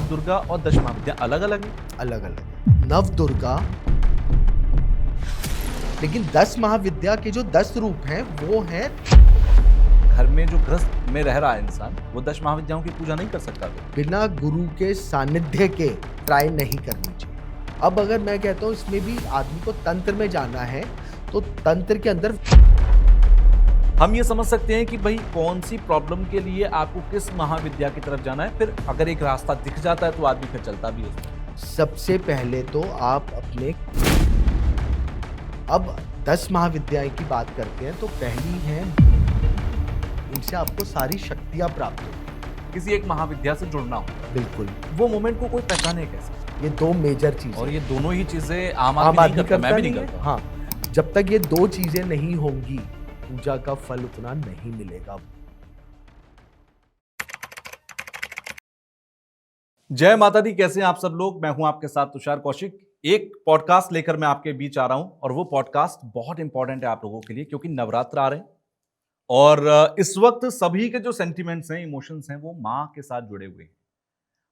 नवदुर्गा और 10 महाविद्या अलग अलग है? अलग अलग है। नव दुर्गा, लेकिन 10 महाविद्या के जो 10 रूप हैं वो हैं। घर में जो गृहस्थ में रह रहा है इंसान, वो 10 महाविद्याओं की पूजा नहीं कर सकता फिर? बिना गुरु के सानिध्य के ट्राई नहीं करनी चाहिए। अब अगर मैं कहता हूँ इसमें भी आदमी को तंत्र में जाना है तो तंत्र के अंदर हम ये समझ सकते हैं कि भाई कौन सी प्रॉब्लम के लिए आपको किस महाविद्या की तरफ जाना है। फिर अगर एक रास्ता दिख जाता है तो आदमी फिर चलता भी है उसमें। सबसे पहले तो आप अपने, अब 10 महाविद्याएं की बात करते हैं तो पहली है, इनसे आपको सारी शक्तियां प्राप्त होगी। किसी एक महाविद्या से जुड़ना हो, बिल्कुल, वो मोमेंट को कोई पहचाने कैसे? ये दो मेजर चीजें, और ये दोनों ही चीजें आम आम आदमी नहीं आदमी करता, मैं भी नहीं नहीं है। करता। हाँ, जब तक ये दो चीजें नहीं होंगी पूजा का फल उतना नहीं मिलेगा। जय माता दी, कैसे हैं आप सब लोग? मैं हूं आपके साथ तुषार कौशिक। एक पॉडकास्ट लेकर मैं आपके बीच आ रहा हूं और वो पॉडकास्ट बहुत इंपॉर्टेंट है आप लोगों के लिए, क्योंकि नवरात्र आ रहे हैं और इस वक्त सभी के जो सेंटिमेंट्स हैं, इमोशंस हैं, वो माँ के साथ जुड़े हुए हैं।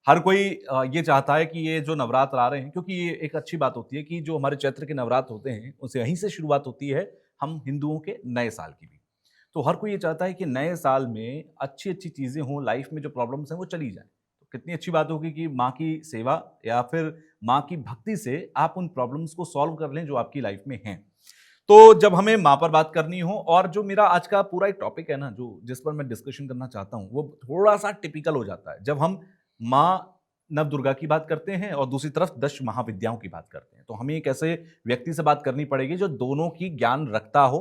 हर कोई ये चाहता है कि ये जो नवरात्र आ रहे हैं, क्योंकि ये एक अच्छी बात होती है कि जो हमारे चैत्र के नवरात्र होते हैं उनसे यहीं से शुरुआत होती है हम हिंदुओं के नए साल की भी। तो हर कोई ये चाहता है कि नए साल में अच्छी अच्छी चीज़ें हों, लाइफ में जो प्रॉब्लम्स हैं वो चली जाएं। तो कितनी अच्छी बात होगी कि माँ की सेवा या फिर माँ की भक्ति से आप उन प्रॉब्लम्स को सॉल्व कर लें जो आपकी लाइफ में हैं। तो जब हमें माँ पर बात करनी हो, और जो मेरा आज का पूरा एक टॉपिक है ना, जो जिस पर मैं डिस्कशन करना चाहता हूँ, वो थोड़ा सा टिपिकल हो जाता है जब हम माँ नव दुर्गा की बात करते हैं और दूसरी तरफ 10 महाविद्याओं की बात करते हैं। तो हमें एक ऐसे व्यक्ति से बात करनी पड़ेगी जो दोनों की ज्ञान रखता हो,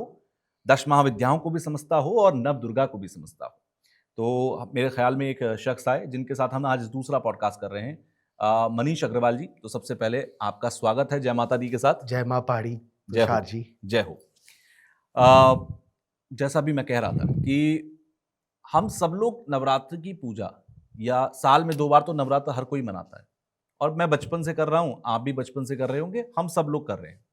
10 महाविद्याओं को भी समझता हो और नव दुर्गा को भी समझता हो। तो मेरे ख्याल में एक शख्स आए जिनके साथ हम आज दूसरा पॉडकास्ट कर रहे हैं, मनीष अग्रवाल जी। तो सबसे पहले आपका स्वागत है जय माता दी के साथ। जय माँ पहाड़ी, जय हो, तुषार जी। जय हो। अ, जैसा भी मैं कह रहा था कि हम सब लोग नवरात्र की पूजा, या साल में 2 बार तो नवरात्र हर कोई मनाता है, और मैं बचपन से कर रहा हूं, आप भी बचपन से कर रहे होंगे, हम सब लोग कर रहे हैं।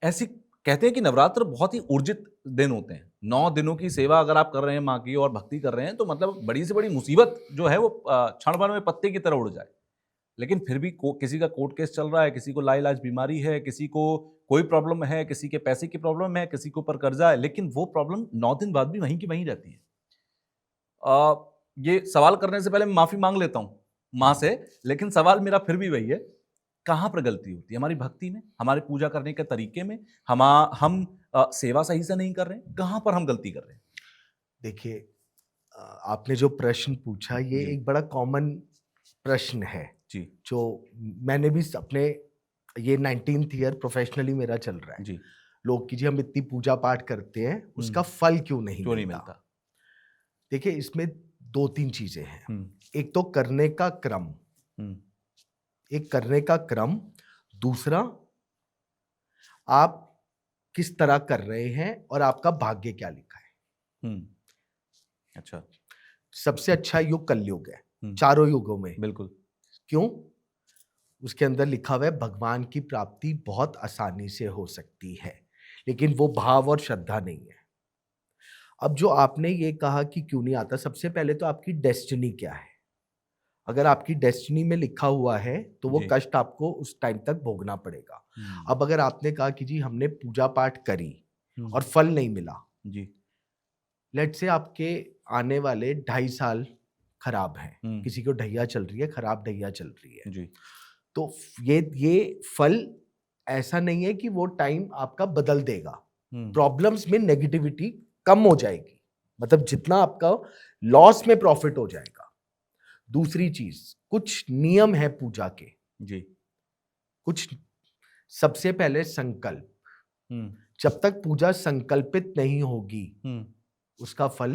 ऐसी कहते हैं कि नवरात्र बहुत ही ऊर्जित दिन होते हैं। 9 दिनों की सेवा अगर आप कर रहे हैं माँ की और भक्ति कर रहे हैं, तो मतलब बड़ी से बड़ी मुसीबत जो है वो क्षण भर में पत्ते की तरह उड़ जाए। लेकिन फिर भी किसी का कोर्ट केस चल रहा है, किसी को लाइलाज बीमारी है, किसी को कोई प्रॉब्लम है, किसी के पैसे की प्रॉब्लम है, किसी के ऊपर कर्जा है, लेकिन वो प्रॉब्लम 9 दिन बाद भी वहीं की वहीं रहती है। ये सवाल करने से पहले मैं माफी मांग लेता हूँ माँ से, लेकिन सवाल मेरा फिर भी वही है, कहाँ पर गलती होती है? हमारी भक्ति में, हमारे पूजा करने के तरीके में, हम सेवा सही से नहीं कर रहे हैं? कहाँ पर हम गलती कर रहे हैं? देखिए, आपने जो प्रश्न पूछा ये जी। एक बड़ा कॉमन प्रश्न है जी। जो मैंने भी अपने, ये 19th ईयर प्रोफेशनली मेरा चल रहा है। जी। लोग कि जी हम इतनी पूजा पाठ करते हैं, उसका फल क्यों नहीं मिलता? देखिए, इसमें 2-3 चीजें हैं। एक तो करने का क्रम, एक करने का क्रम, दूसरा आप किस तरह कर रहे हैं और आपका भाग्य क्या लिखा है। अच्छा। सबसे अच्छा युग कलयुग है चारों युगों में। बिल्कुल। क्यों? उसके अंदर लिखा हुआ है भगवान की प्राप्ति बहुत आसानी से हो सकती है, लेकिन वो भाव और श्रद्धा नहीं है। अब जो आपने ये कहा कि क्यों नहीं आता, सबसे पहले तो आपकी डेस्टिनी क्या है? अगर आपकी डेस्टिनी में लिखा हुआ है तो वो कष्ट आपको उस टाइम तक भोगना पड़ेगा। अब अगर आपने कहा कि जी हमने पूजा पाठ करी और फल नहीं मिला, जी, लेट से आपके आने वाले 2.5 साल खराब हैं, किसी को ढैया चल रही है, खराब ढैया चल रही है जी, तो ये फल ऐसा नहीं है कि वो टाइम आपका बदल देगा। प्रॉब्लम्स में नेगेटिविटी कम हो जाएगी, मतलब जितना आपका लॉस में प्रॉफिट हो जाएगा। दूसरी चीज, कुछ नियम है पूजा के जी, कुछ, सबसे पहले संकल्प। जब तक पूजा संकल्पित नहीं होगी उसका फल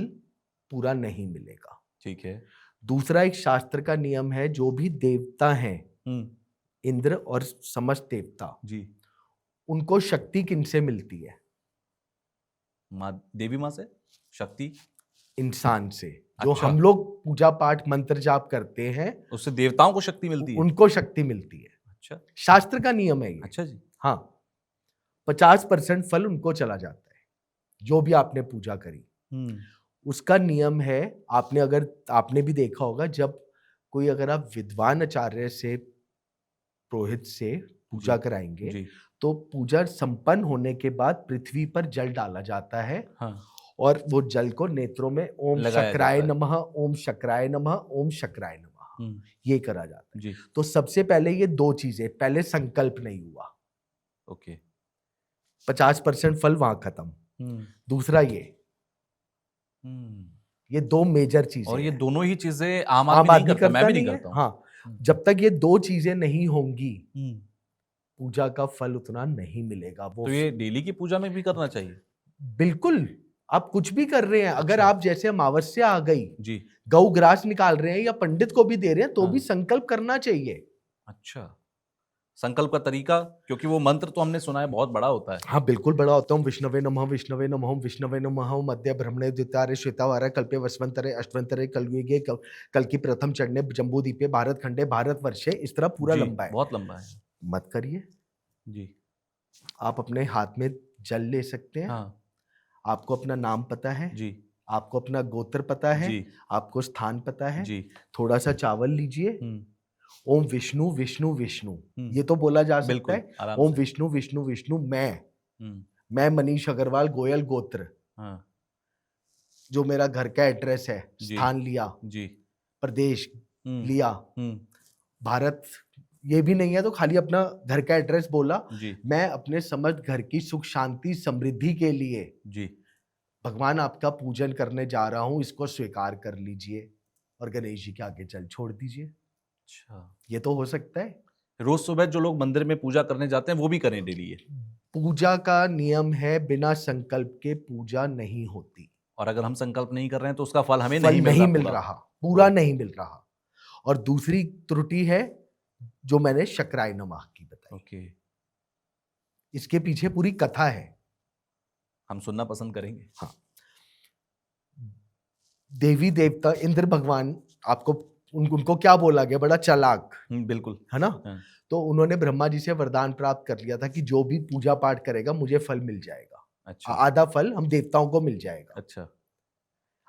पूरा नहीं मिलेगा। ठीक है। दूसरा, एक शास्त्र का नियम है, जो भी देवता हैं, इंद्र और समस्त देवता जी, उनको शक्ति किनसे मिलती है? देवी माँ से। शक्ति इंसान से। जो अच्छा, हम लोग पूजा पाठ मंत्र जाप करते हैं उससे देवताओं को शक्ति मिलती है, उनको शक्ति मिलती है। अच्छा, शास्त्र का नियम है ये। अच्छा जी। हाँ, 50% फल उनको चला जाता है जो भी आपने पूजा करी। उसका नियम है, आपने भी देखा होगा, जब कोई अगर आप विद्वान आचार्य से, पुरोहित से पूजा जी कराएंगे, जी तो पूजा संपन्न होने के बाद पृथ्वी पर जल डाला जाता है हाँ और वो जल को नेत्रों में ओम लगाया शक्राय जाता है। नमः, ओम शक्राय नमः, ओम शक्राय नमः, हम्म, ये करा जाता है। जी तो सबसे पहले ये दो चीजें, पहले संकल्प नहीं हुआ, ओके 50% फल वहां खत्म। हम्म दूसरा हम्म ये दो मेजर चीजें और ये हैं। दोनों ही चीजें आम आदमी आम नहीं आदमी करता, मैं करता भी नहीं नहीं है। करता हूँ। हाँ, हम्म, जब तक ये दो चीजें नहीं होंगी, हम्म। पूजा का फल उतना नहीं मिलेगा। वो तो ये डेली की पूजा में भी करना चाहिए? बिल्कुल, आप कुछ भी कर रहे हैं, अगर अच्छा आप जैसे अमावस्या आ गई, जी गौ ग्रास निकाल रहे हैं या पंडित को भी दे रहे हैं, तो भी हाँ संकल्प करना चाहिए। अच्छा, संकल्प का तरीका, क्योंकि वो मंत्र तो हमने सुना है बहुत बड़ा होता है। हाँ बिल्कुल, बड़ा होता हूँ। विष्णवे नमः, विष्णवे नमः, विष्णवे नमः, मध्य ब्रह्मणे द्वितारे श्वेतावारे कल्पे वसवंतरे अष्टवंतरे कलयुगे कल की प्रथम चढ़ने जम्बूदीपे भारत खंडे भारतवर्षे, इस तरह पूरा जी लंबा है। बहुत लंबा है। मत करिए, जी आप अपने हाथ में जल ले सकते हैं। हाँ आपको अपना नाम पता है, जी आपको अपना गोत्र पता है, जी आपको स्थान पता है। जी थोड़ा सा चावल लीजिए, हम्म ओम विष्णु विष्णु विष्णु, हम्म, ये तो बोला जा सकता बिल्कुल है। आराम ओम से। विष्णु विष्णु विष्णु, हम्म मैं मनीष अग्रवाल गोयल गोत्र, हाँ जो मेरा घर का एड्रेस है, जी स्थान लिया, जी प्रदेश हम्म लिया, हम्म भारत ये भी नहीं है तो खाली अपना घर का एड्रेस बोला। जी मैं अपने समस्त घर की सुख शांति समृद्धि के लिए जी भगवान आपका पूजन करने जा रहा हूं, इसको स्वीकार कर लीजिए और गणेश जी के आगे जल छोड़ दीजिए। अच्छा, ये तो हो सकता है। रोज सुबह जो लोग मंदिर में पूजा करने जाते हैं वो भी करें डेली ये? पूजा का नियम है, बिना संकल्प के पूजा नहीं होती। और अगर हम संकल्प नहीं कर रहे हैं तो उसका फल हमें फल नहीं मिल नहीं रहा मिल पूरा? रहा, पूरा तो नहीं मिल रहा। और दूसरी त्रुटि है जो मैंने शक्राय नमः की बताई, ओके, इसके पीछे पूरी कथा है। हम सुनना पसंद करेंगे। हाँ, देवी देवता इंद्र भगवान, आपको उनको क्या बोला गया, बड़ा चालाक बिल्कुल है ना। हाँ, तो उन्होंने ब्रह्मा जी से वरदान प्राप्त कर लिया था कि जो भी पूजा पाठ करेगा मुझे फल मिल जाएगा, अच्छा आधा फल हम देवताओं को मिल जाएगा। अच्छा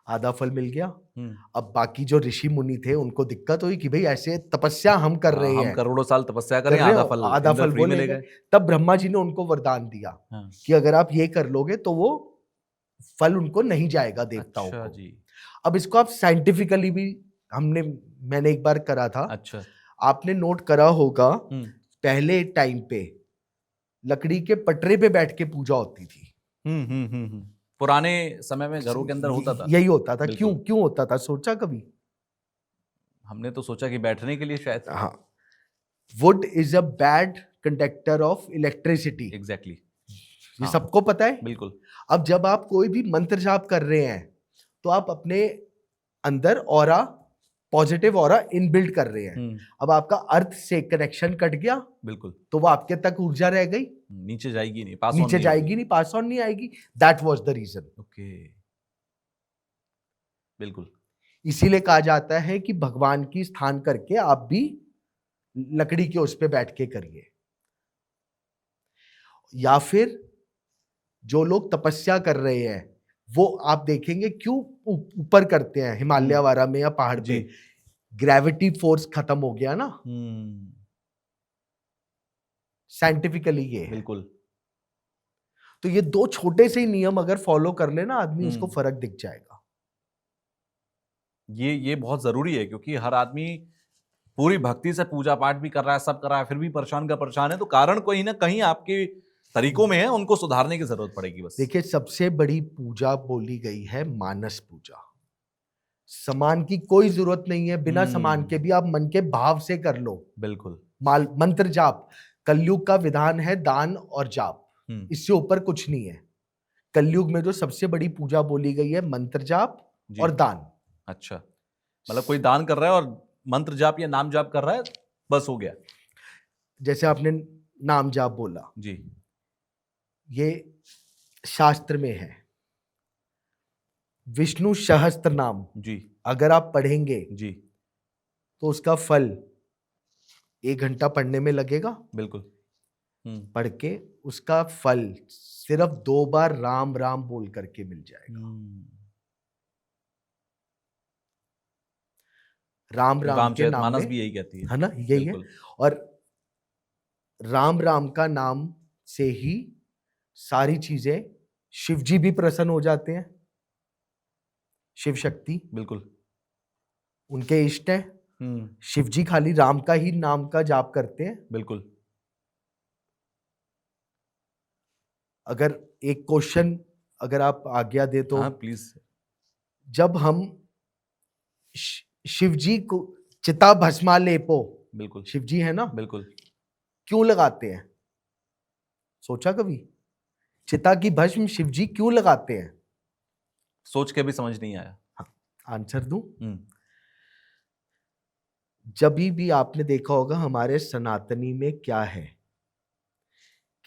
आधा फल मिल गया। हम्म अब बाकी जो ऋषि मुनि थे उनको दिक्कत हुई कि भाई ऐसे तपस्या हम कर हाँ, रहे हम हैं, करोड़ों साल तपस्या कर करें, रहे आधा हो, फल आधा इंद्र फल फ्री वो में ले ले गए। गए। तब ब्रह्मा जी ने उनको वरदान दिया हाँ कि अगर आप ये कर लोगे तो वो फल उनको नहीं जाएगा देवताओं अच्छा को। जी अब इसको आप साइंटिफिकली भी, मैंने एक बार करा था, अच्छा आपने नोट करा होगा, हम्म पहले टाइम पे लकड़ी के पटरे पे बैठ के पूजा होती थी। पुराने समय में घरों के अंदर होता था। यही होता था। क्यों बिल्कुल, क्यों होता था, सोचा कभी? हमने तो सोचा कि बैठने के लिए शायद। हाँ, would is a bad conductor of electricity, exactly ये हाँ सबको पता है। बिल्कुल अब जब आप कोई भी मंत्र जाप कर रहे हैं तो आप अपने अंदर ऑरा, पॉजिटिव ऑरा इनबिल्ड कर रहे हैं। अब आपका अर्थ से कनेक्शन कट गया बिल्कुल तो वो आपके तक ऊर्जा रह गई, नीचे जाएगी नहीं, पास ऑन नीचे नहीं होगी। जाएगी नहीं, पास ऑन नहीं आएगी। That was the reason. Okay बिल्कुल इसीलिए कहा जाता है कि भगवान की स्थान करके आप भी लकड़ी के उस पे बैठ के करिए। या फिर जो लोग तपस्या कर रहे हैं वो आप देखेंगे क्यों ऊपर करते हैं, हिमालय वाला में या पहाड़ जी पे, ग्रेविटी फोर्स खत्म हो गया ना। साइंटिफिकली ये है। बिल्कुल तो ये दो छोटे से ही नियम अगर फॉलो कर लेना आदमी, उसको फर्क दिख जाएगा। ये बहुत जरूरी है, क्योंकि हर आदमी पूरी भक्ति से पूजा पाठ भी कर रहा है, सब कर रहा है, फिर भी परेशान का परेशान है, तो कारण कोई ना कहीं आपके तरीकों में है, उनको सुधारने की जरूरत पड़ेगी बस। देखिए, सबसे बड़ी पूजा बोली गई है मानस पूजा। सामान की कोई जरूरत नहीं है, बिना सामान के भी आप मन के भाव से कर लो। बिल्कुल मंत्र जाप, कलयुग का विधान है दान और जाप, इससे ऊपर कुछ नहीं है। कलयुग में जो सबसे बड़ी पूजा बोली गई है मंत्र जाप और दान। अच्छा, मतलब कोई दान कर रहा है और मंत्र जाप या नाम जाप कर रहा है, बस हो गया। जैसे आपने नाम जाप बोला जी, ये शास्त्र में है, विष्णु सहस्त्र नाम जी अगर आप पढ़ेंगे जी तो उसका फल 1 घंटा पढ़ने में लगेगा। बिल्कुल पढ़ के उसका फल सिर्फ 2 बार राम राम बोल करके मिल जाएगा। राम राम के नाम रामचरितमानस में, भी यही कहती है ना, यही है। बिल्कुल। और राम राम का नाम से ही सारी चीजें, शिव जी भी प्रसन्न हो जाते हैं, शिव शक्ति बिल्कुल। उनके इष्ट है। हम्म। शिव जी खाली राम का ही नाम का जाप करते हैं। बिल्कुल। अगर एक क्वेश्चन अगर आप आज्ञा दे तो, हाँ प्लीज। जब हम शिव जी को चिता भस्मा लेपो, बिल्कुल। शिव जी है ना, बिल्कुल। क्यों लगाते हैं? सोचा कभी? चिता की भस्म शिव जी क्यों लगाते हैं? सोच के भी समझ नहीं आया। आंसर दूं? हम्म। जब भी आपने देखा होगा हमारे सनातनी में क्या है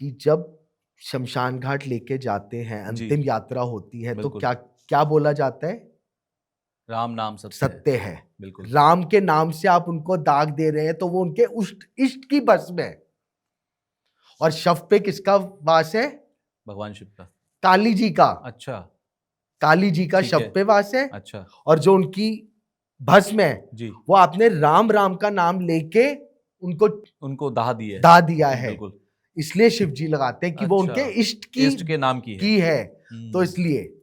कि जब शमशान घाट लेके जाते हैं, जी। अंतिम यात्रा होती है, तो बिल्कुल। क्या क्या बोला जाता है? राम नाम सत्य सत्य है। है। बिल्कुल। राम के नाम से आप उनको दाग दे रहे हैं तो वो उनके इष्ट की भस्म है। और शव पे किसका वास है? भगवान शिव का। काली जी का। अच्छा। काली जी का ठीक शव है। पे वास है। अच्छा। और जो उनकी भस्म है, जी। वो आपने राम राम का नाम लेके उनको उनको दाह दी है। दाह दिया है। बिल्कुल। इसलिए शिव जी लगाते हैं कि वो अच्छा। उनके इष्ट इष्ट के नाम की है। तो हम्म। इसलिए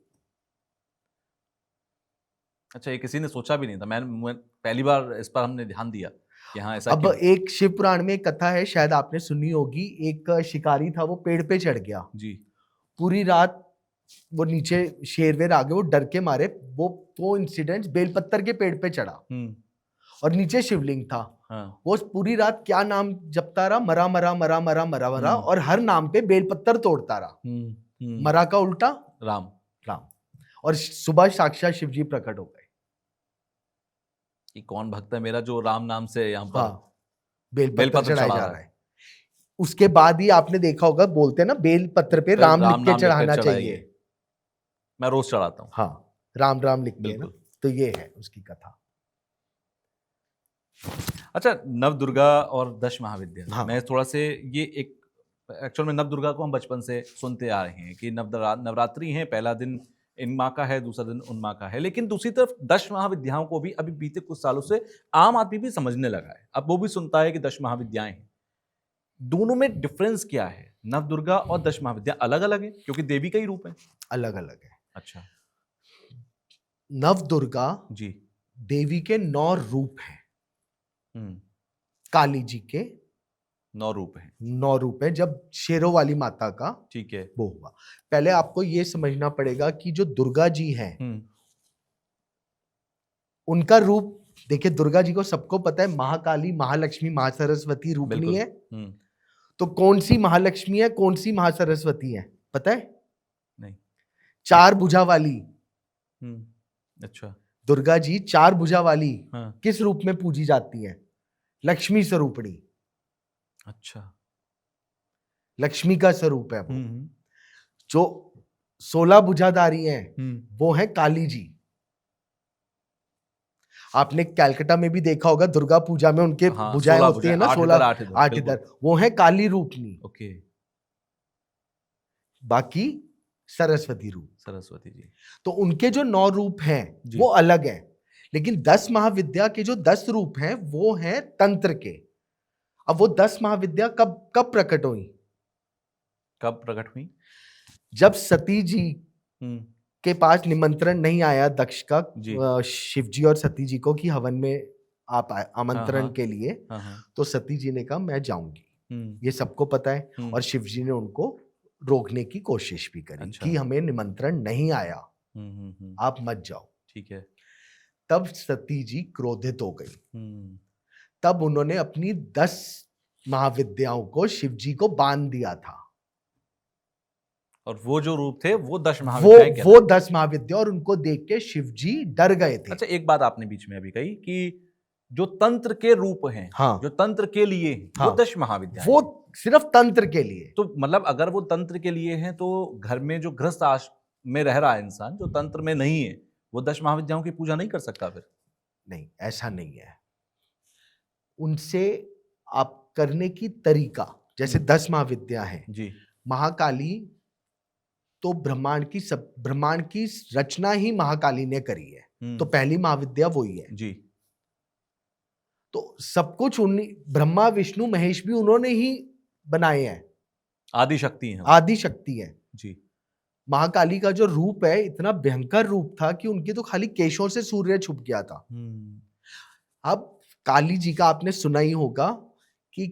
अच्छा, ये किसी ने सोचा भी नहीं था। मैं पहली बार इस पर हमने ध्यान दिया कि हाँ ऐसा अब क्यों। एक शिव पुराण में एक कथा है, शायद आपने सुनी होगी। एक शिकारी था, वो पेड़ पे चढ़ गया। जी। पूरी रात वो नीचे शेर वेर आ गए, वो डर के मारे वो इंसिडेंट बेलपत्तर के पेड़ पे चढ़ा और नीचे शिवलिंग था। हाँ। वो पूरी रात क्या नाम जपता रहा? मरा मरा मरा मरा मरा मरा। हम्म। और हर नाम पे बेलपत्तर तोड़ता रहा। मरा का उल्टा राम। राम। और सुबह साक्षात शिव जी प्रकट हो गए। कि कौन भक्त है मेरा जो राम नाम से यहाँ पर हाँ, बेलपत्तर बेलपत्र चढ़ाया चढ़ा जा रहा रहा है। है। उसके बाद ही आपने देखा होगा, बोलते हैं ना, बेल पत्र पे राम लिख के नाम लिखकर चढ़ाना चढ़ाइए। चाहिए। मैं रोज चढ़ाता हूँ। हाँ, राम राम लिख के ना। बिल्कुल। तो ये है उसकी कथा। अच्छा, नव दुर्गा और दश महाविद्या, हाँ। मैं थोड़ा से ये एक एक्चुअल में नव दुर्गा को हम बचपन से सुनते आ रहे हैं कि नवरात्रि है, पहला दिन इन माँ का है, दूसरा दिन उन माँ का है। लेकिन दूसरी तरफ दश महाविद्याओं को भी अभी बीते कुछ सालों से आम आदमी भी समझने लगा है। अब वो भी सुनता है कि दश महाविद्याएं हैं। दोनों में डिफरेंस क्या है? नव दुर्गा और दश महाविद्या अलग अलग है क्योंकि देवी का ही रूप है। अलग अलग है। अच्छा। नव दुर्गा जी। देवी के 9 रूप हैं। हम्म। काली जी के 9 रूप हैं। 9 रूप हैं। जब शेरों वाली माता का ठीक है। वो हुआ, पहले आपको ये समझना पड़ेगा कि जो दुर्गा जी हैं, उनका रूप देखिए। दुर्गा जी को सबको पता है, महाकाली, महालक्ष्मी, महासरस्वती रूपनी है। तो कौन सी महालक्ष्मी है, कौन सी महासरस्वती है, पता है? नहीं। 4 भुजा वाली अच्छा। दुर्गा जी 4 भुजा वाली हाँ। किस रूप में पूजी जाती है? लक्ष्मी स्वरूपणी। अच्छा। लक्ष्मी का स्वरूप है वो। जो 16 भुजाधारी हैं वो है काली जी। आपने कैलकाटा में भी देखा होगा, दुर्गा पूजा में उनके भुजाएं होती है ना, 16 8 इधर, वो है काली रूपनी। ओके। बाकी सरस्वती रूप। सरस्वती जी। तो उनके जो 9 रूप हैं वो अलग है। लेकिन 10 महाविद्या के जो 10 रूप हैं वो हैं तंत्र के। अब वो 10 महाविद्या कब प्रकट हुई? कब प्रकट हुई? जब सती जी के पास निमंत्रण नहीं आया दक्ष का, शिव जी और सती जी को, कि हवन में आप आमंत्रण के लिए, तो सती जी ने कहा मैं जाऊंगी। ये सबको पता है। और शिव जी ने उनको रोकने की कोशिश भी करी। अच्छा। कि हमें निमंत्रण नहीं आया, आप मत जाओ। ठीक है। तब सती जी क्रोधित हो गई। तब उन्होंने अपनी 10 महाविद्याओं को शिव जी को बांध दिया था। और वो जो रूप थे वो 10 महाविद्याएं, वो 10 महाविद्या, और उनको देख के शिव जी डर गए थे। अच्छा, एक बात आपने बीच में अभी कही कि जो तंत्र के रूप हैं, हाँ, जो तंत्र के लिए हैं, हाँ, वो 10 महाविद्याएं, वो सिर्फ तंत्र के लिए। तो मतलब अगर वो तंत्र के लिए हैं तो घर में जो गृहस्थ आश्रम में रह रहा है इंसान, जो तंत्र में नहीं है, वो 10 महाविद्याओं की पूजा नहीं कर सकता फिर? नहीं, ऐसा नहीं है। उनसे आप करने की तरीका, जैसे 10 महाविद्या हैं जी। महाकाली तो ब्रह्मांड की रचना ही महाकाली ने करी है। तो पहली महाविद्या वही है जी। तो सब कुछ उन्हीं, ब्रह्मा विष्णु महेश भी उन्होंने ही बनाए हैं, आदि शक्ति है वो। आदि शक्ति है। जी। महाकाली का जो रूप है इतना भयंकर रूप था कि उनके तो खाली केशों से सूर्य छुप गया था। अब काली जी का आपने सुना ही होगा कि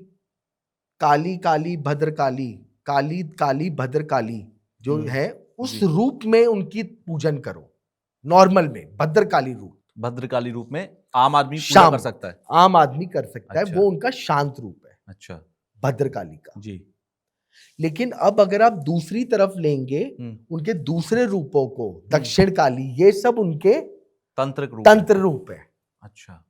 काली काली भद्र काली, काली काली भद्र काली जो है, उस जी। रूप में उनकी पूजन करो। नॉर्मल में भद्रकाली रूप, भद्रकाली रूप में आम आदमी पूजा कर सकता है। आम आदमी कर सकता है, अच्छा। वो उनका शांत रूप है अच्छा। भद्रकाली का। जी। लेकिन अब अगर आप दूसरी तरफ लेंगे उनके दूसरे रूपों को, दक्षिण काली, ये सब उनके तंत्र रूप है। अच्छा।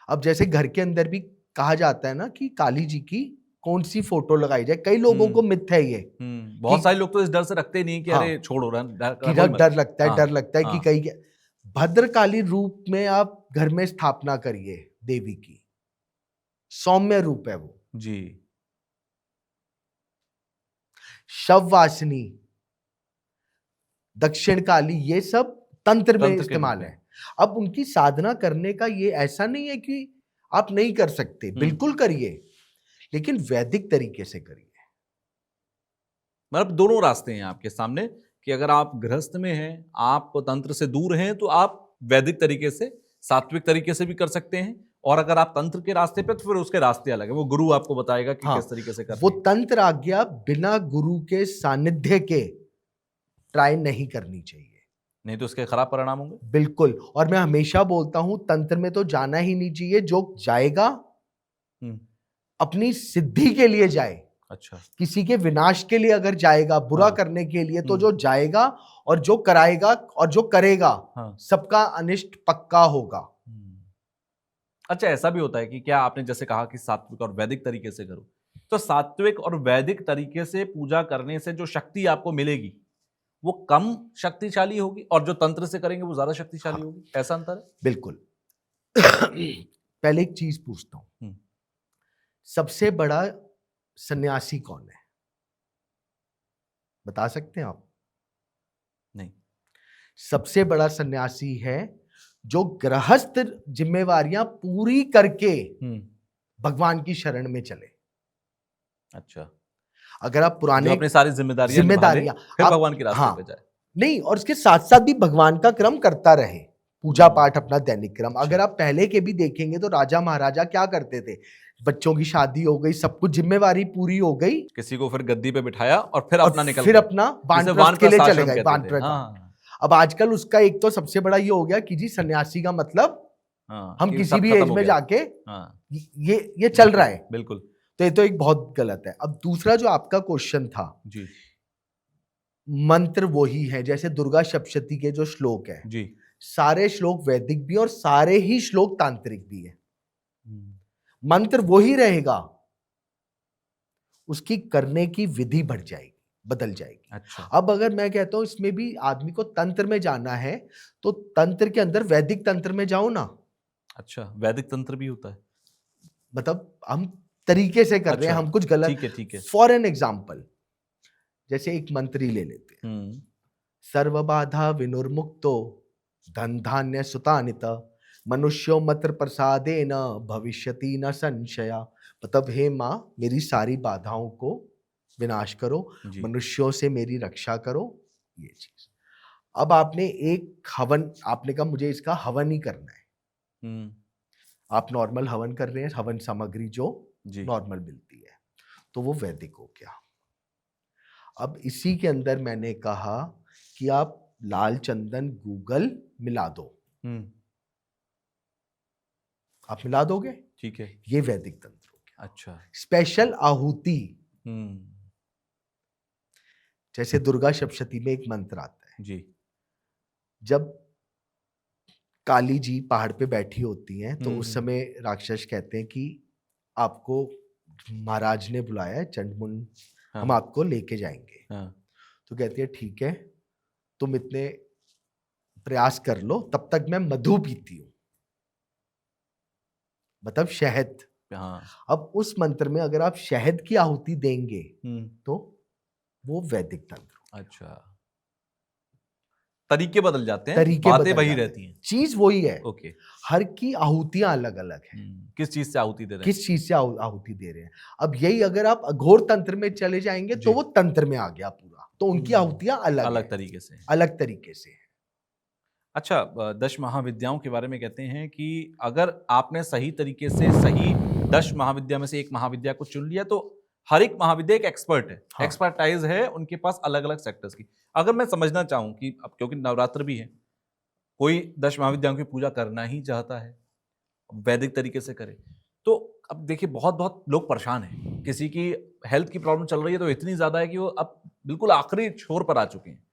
अब जैसे घर के अंदर भी कहा जाता है ना कि काली जी की कौन सी फोटो लगाई जाए, कई लोगों को मिथ है ये। बहुत सारे लोग तो इस डर से रखते ही नहीं कि अरे छोड़ो, डर लगता है, हाँ, डर लगता है कि हाँ। कहीं भद्रकाली रूप में आप घर में स्थापना करिए देवी की, सौम्य रूप है वो। जी। शववासिनी, दक्षिण काली, ये सब तंत्र में तंत्र के इस्तेमाल रूप में। है। अब उनकी साधना करने का ये ऐसा नहीं है कि आप नहीं कर सकते, बिल्कुल करिए, लेकिन वैदिक तरीके से करिए। मतलब दोनों रास्ते हैं आपके सामने कि अगर आप गृहस्थ में हैं, आप तंत्र से दूर हैं, तो आप वैदिक तरीके से, सात्विक तरीके से भी कर सकते हैं। और अगर आप तंत्र के रास्ते पे, तो फिर उसके रास्ते अलग है, वो गुरु आपको बताएगा कि किस तरीके से करना है। वो तंत्र आज्ञा बिना गुरु के सानिध्य के ट्राई नहीं करनी चाहिए, नहीं तो उसके खराब परिणाम होंगे। बिल्कुल। और मैं हमेशा बोलता हूं तंत्र में तो जाना ही नहीं चाहिए। जो जाएगा अपनी सिद्धि के लिए जाए। अच्छा। किसी के विनाश के लिए अगर जाएगा, बुरा करने के लिए, तो जो जाएगा और जो कराएगा और जो करेगा, सबका अनिष्ट पक्का होगा। अच्छा, ऐसा भी होता है कि क्या आपने जैसे कहा कि सात्विक और वैदिक तरीके से करो, तो सात्विक और वैदिक तरीके से पूजा करने से जो शक्ति आपको मिलेगी वो कम शक्तिशाली होगी, और जो तंत्र से करेंगे वो ज्यादा शक्तिशाली होगी, ऐसा अंतर है? बिल्कुल। पहले एक चीज पूछता हूं, सबसे बड़ा सन्यासी कौन है, बता सकते हैं आप? नहीं। सबसे बड़ा सन्यासी है जो गृहस्थ जिम्मेवारियां पूरी करके भगवान की शरण में चले। अच्छा। अगर आप पुराने अपनी सारी जिम्मेदारियां फिर भगवान के रास्ते पे जाए। नहीं, और उसके साथ साथ भी भगवान का क्रम करता रहे, पूजा पाठ अपना दैनिक क्रम। अगर आप पहले के भी देखेंगे तो राजा महाराजा क्या करते थे, बच्चों की शादी हो गई, सब कुछ जिम्मेवारी पूरी हो गई, किसी को फिर गद्दी पे बिठाया और फिर अपना निकल फिर अपना वानप्रस्थ के लिए चले गए, वानप्रस्थ। अब आजकल उसका एक तो सबसे बड़ा ये हो गया कि जी सन्यासी का मतलब हम किसी भी एज में जाके ये चल रहा है। बिल्कुल। तो ये तो एक बहुत गलत है। अब दूसरा जो आपका क्वेश्चन था जी, मंत्र वही है, जैसे दुर्गा सप्तशती के जो श्लोक है जी, सारे श्लोक वैदिक भी और सारे ही श्लोक तांत्रिक भी है। मंत्र वही रहेगा, उसकी करने की विधि बढ़ जाएगी, बदल जाएगी। अच्छा। अब अगर मैं कहता हूं इसमें भी आदमी को तंत्र में जाना है तो तंत्र के अंदर वैदिक तंत्र में जाओ ना। अच्छा, वैदिक तंत्र भी होता है? मतलब हम तरीके से कर रहे हैं, हम कुछ गलत। ठीक है। फॉर एन एग्जाम्पल, जैसे एक मंत्री ले लेते हैं, सर्व बाधा विनुर्मुक्तो धन धान्य सुतानित मनुष्यो मत्र प्रसादे न भविष्यति न संशया। मतलब हे माँ, मेरी सारी बाधाओं को विनाश करो, मनुष्यों से मेरी रक्षा करो, ये चीज। अब आपने एक हवन, आपने कहा मुझे इसका हवन ही करना है। आप नॉर्मल हवन कर रहे हैं, हवन सामग्री जो नॉर्मल मिलती है, तो वो वैदिक हो गया। अब इसी के अंदर मैंने कहा कि आप लाल चंदन गूगल मिला दो, आप मिला दोगे, ठीक है, ये वैदिक तंत्र हो गया। अच्छा। स्पेशल आहुति, जैसे दुर्गा सप्तशती में एक मंत्र आता है जी, जब काली जी पहाड़ पे बैठी होती हैं तो उस समय राक्षस कहते हैं कि आपको महाराज ने बुलाया है, चंडमुंड, हम आपको लेके जाएंगे। तो कहती है ठीक है, तुम इतने प्रयास कर लो, तब तक मैं मधु पीती हूं, मतलब शहद। अब उस मंत्र में अगर आप शहद की आहुति देंगे तो वो वैदिक तंत्र। अच्छा। तरीके बदल जाते हैं, तरीके बातें बदल वही जाते हैं। रहती हैं। चीज वही है, ओके। हर की आहुतियां अलग अलग है। किस चीज से आहुति दे रहे हैं? किस चीज से आहुति दे रहे हैं। अब यही अगर आप अघोर तंत्र में चले जाएंगे तो जी। वो तंत्र में आ गया पूरा, तो उनकी आहुतियां अलग अलग है, तरीके से। अलग तरीके से है। अच्छा, 10 महाविद्याओं के बारे में कहते हैं कि अगर आपने सही तरीके से सही 10 महाविद्या में से एक महाविद्या को चुन लिया तो हर एक महाविद्या एक एक्सपर्ट है, हाँ। एक्सपर्टाइज है उनके पास अलग अलग सेक्टर्स की। अगर मैं समझना चाहूं कि अब क्योंकि नवरात्र भी है, कोई 10 महाविद्याओं की पूजा करना ही चाहता है, वैदिक तरीके से करे, तो अब देखिए बहुत बहुत लोग परेशान हैं। किसी की हेल्थ की प्रॉब्लम चल रही है तो इतनी ज्यादा है कि वो अब बिल्कुल आखिरी छोर पर आ चुके हैं।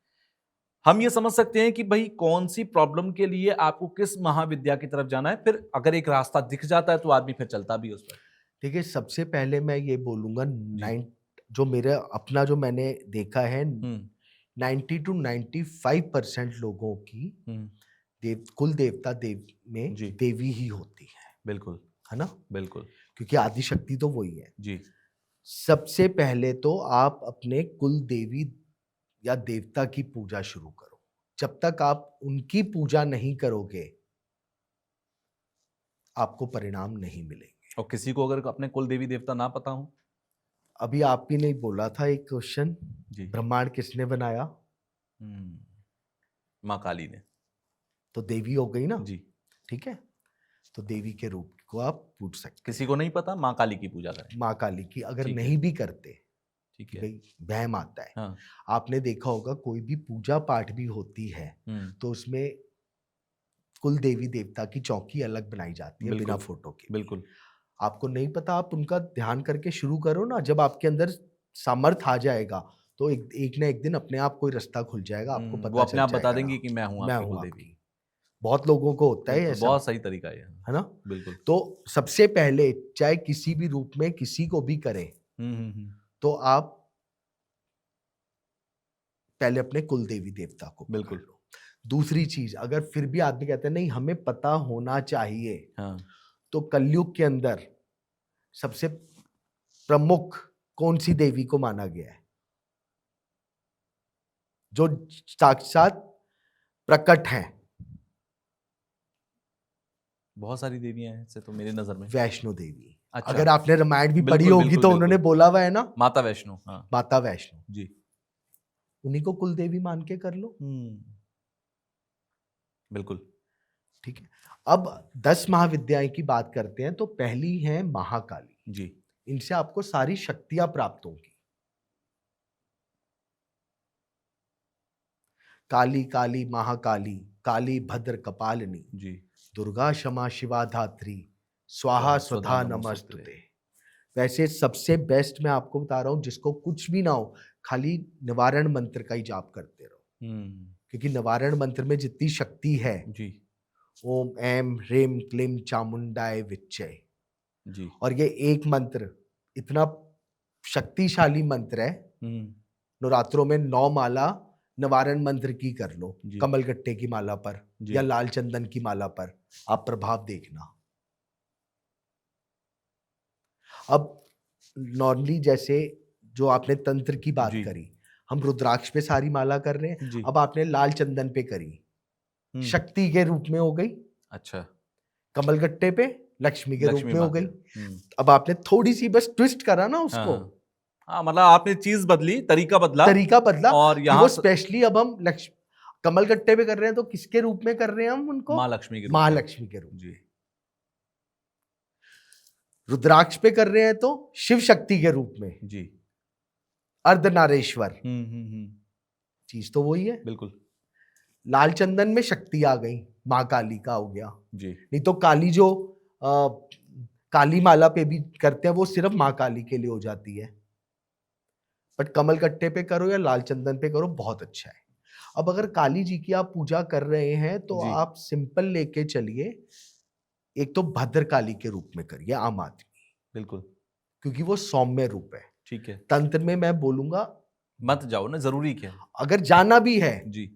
हम ये समझ सकते हैं कि भाई कौन सी प्रॉब्लम के लिए आपको किस महाविद्या की तरफ जाना है, फिर अगर एक रास्ता दिख जाता है तो आदमी फिर चलता भी उस पर। देखिए, सबसे पहले मैं ये बोलूंगा, जो मेरा अपना जो मैंने देखा है, 90 to 95% लोगों की कुल देवता में जी। देवी ही होती है। बिल्कुल, है ना? बिल्कुल क्योंकि आदिशक्ति तो वही है जी। सबसे पहले तो आप अपने कुल देवी या देवता की पूजा शुरू करो। जब तक आप उनकी पूजा नहीं करोगे, आपको परिणाम नहीं मिलेंगे। और किसी को अगर अपने कुल देवी देवता ना पता हो? अभी आप ही ने बोला था एक क्वेश्चन, जी। ब्रह्मांड किसने बनाया? माँ काली ने। तो देवी हो गई ना जी। ठीक है, तो देवी के रूप को आप पूछ सकते किसी को नहीं पता, माँ काली की पूजा करें। माँ काली की अगर ठीक है। नहीं भी करते, ठीक है। भाई वहम आता है। हाँ। आपने देखा होगा कोई भी पूजा पाठ भी होती है तो उसमें कुल देवी देवता की चौकी अलग बनाई जाती है, बिना फोटो के। बिल्कुल। आपको नहीं पता, आप उनका ध्यान करके शुरू करो ना। जब आपके अंदर सामर्थ आ जाएगा तो एक ना एक दिन अपने आप कोई रास्ता खुल जाएगा, आपको पता वो अपने आप चल बता जाएगा देंगी ना, कि मैं हूँ मैं आपकी हूँ कुल देवी। आपकी। बहुत लोगों को होता है बिल्कुल, ऐसा, बहुत सही तरीका है ना? बिल्कुल। तो सबसे पहले चाहे किसी भी रूप में किसी को भी करें, तो आप पहले अपने कुल देवी देवता को बिल्कुल। पकड़ लो। दूसरी चीज, अगर फिर भी आदमी कहते हैं नहीं हमें पता होना चाहिए, हाँ। तो कलयुग के अंदर सबसे प्रमुख कौन सी देवी को माना गया है जो साक्षात प्रकट है? बहुत सारी देवियां हैं ऐसे तो मेरी नजर में। वैष्णो देवी। अच्छा। अगर आपने रामायण भी पढ़ी बिल्कुल, होगी बिल्कुल, तो बिल्कुल। उन्होंने बोला हुआ है ना, माता वैष्णो। हाँ। माता वैष्णो, जी। उन्हीं को कुल देवी मान के कर लो। बिल्कुल। ठीक है। अब 10 महाविद्याएं की बात करते हैं तो पहली है महाकाली। जी। इनसे आपको सारी शक्तियां प्राप्त होंगी। काली काली महाकाली, काली भद्र कपालिनी, जी। दुर्गा क्षमा शिवा धात्री, स्वाहा स्वधा नमस्तुते। वैसे सबसे बेस्ट मैं आपको बता रहा हूं, जिसको कुछ भी ना हो खाली निवारण मंत्र का ही जाप करते रहो, क्योंकि निवारण मंत्र में जितनी शक्ति है, जी। ओम ऐम ह्रीम क्लीम चामुंडाय विच्चय, जी। और ये एक मंत्र इतना शक्तिशाली मंत्र है। नवरात्रों में 9 माला निवारण मंत्र की कर लो, कमलगट्टे की माला पर या लाल चंदन की माला पर, आप प्रभाव देखना। अब नॉर्मली जैसे जो आपने तंत्र की बात करी, हम रुद्राक्ष पे सारी माला कर रहे हैं, अब आपने लाल चंदन पे करी, शक्ति के रूप में हो गई। अच्छा। कमलगट्टे पे लक्ष्मी के रूप में हो गई। अब आपने थोड़ी सी बस ट्विस्ट करा ना उसको। हाँ, मतलब आपने चीज बदली, तरीका बदला और यहाँ वो स्पेशली अब हम कमलगट्टे पे कर रहे हैं तो किसके रूप में कर रहे हैं हम उनको? महालक्ष्मी के रूप महालक्ष्मी के रूप में। रुद्राक्ष पे कर रहे हैं तो शिव शक्ति के रूप में। जी। अर्धनारेश्वर। चीज तो वही है। बिल्कुल। लाल चंदन में शक्ति आ गई, माँ काली का हो गया। जी। नहीं तो काली जो काली माला पे भी करते हैं वो सिर्फ माँ काली के लिए हो जाती है, बट कमलगट्टे पे करो या लाल चंदन पे करो, बहुत अच्छा है। अब अगर काली जी की आप पूजा कर रहे हैं तो आप सिंपल लेके चलिए, एक तो भद्रकाली के रूप में करिए आम आदमी। बिल्कुल। क्योंकि वो सौम्य रूप है। ठीक है। तंत्र में मैं बोलूंगा मत जाओ ना, जरूरी क्या है? अगर जाना भी है जी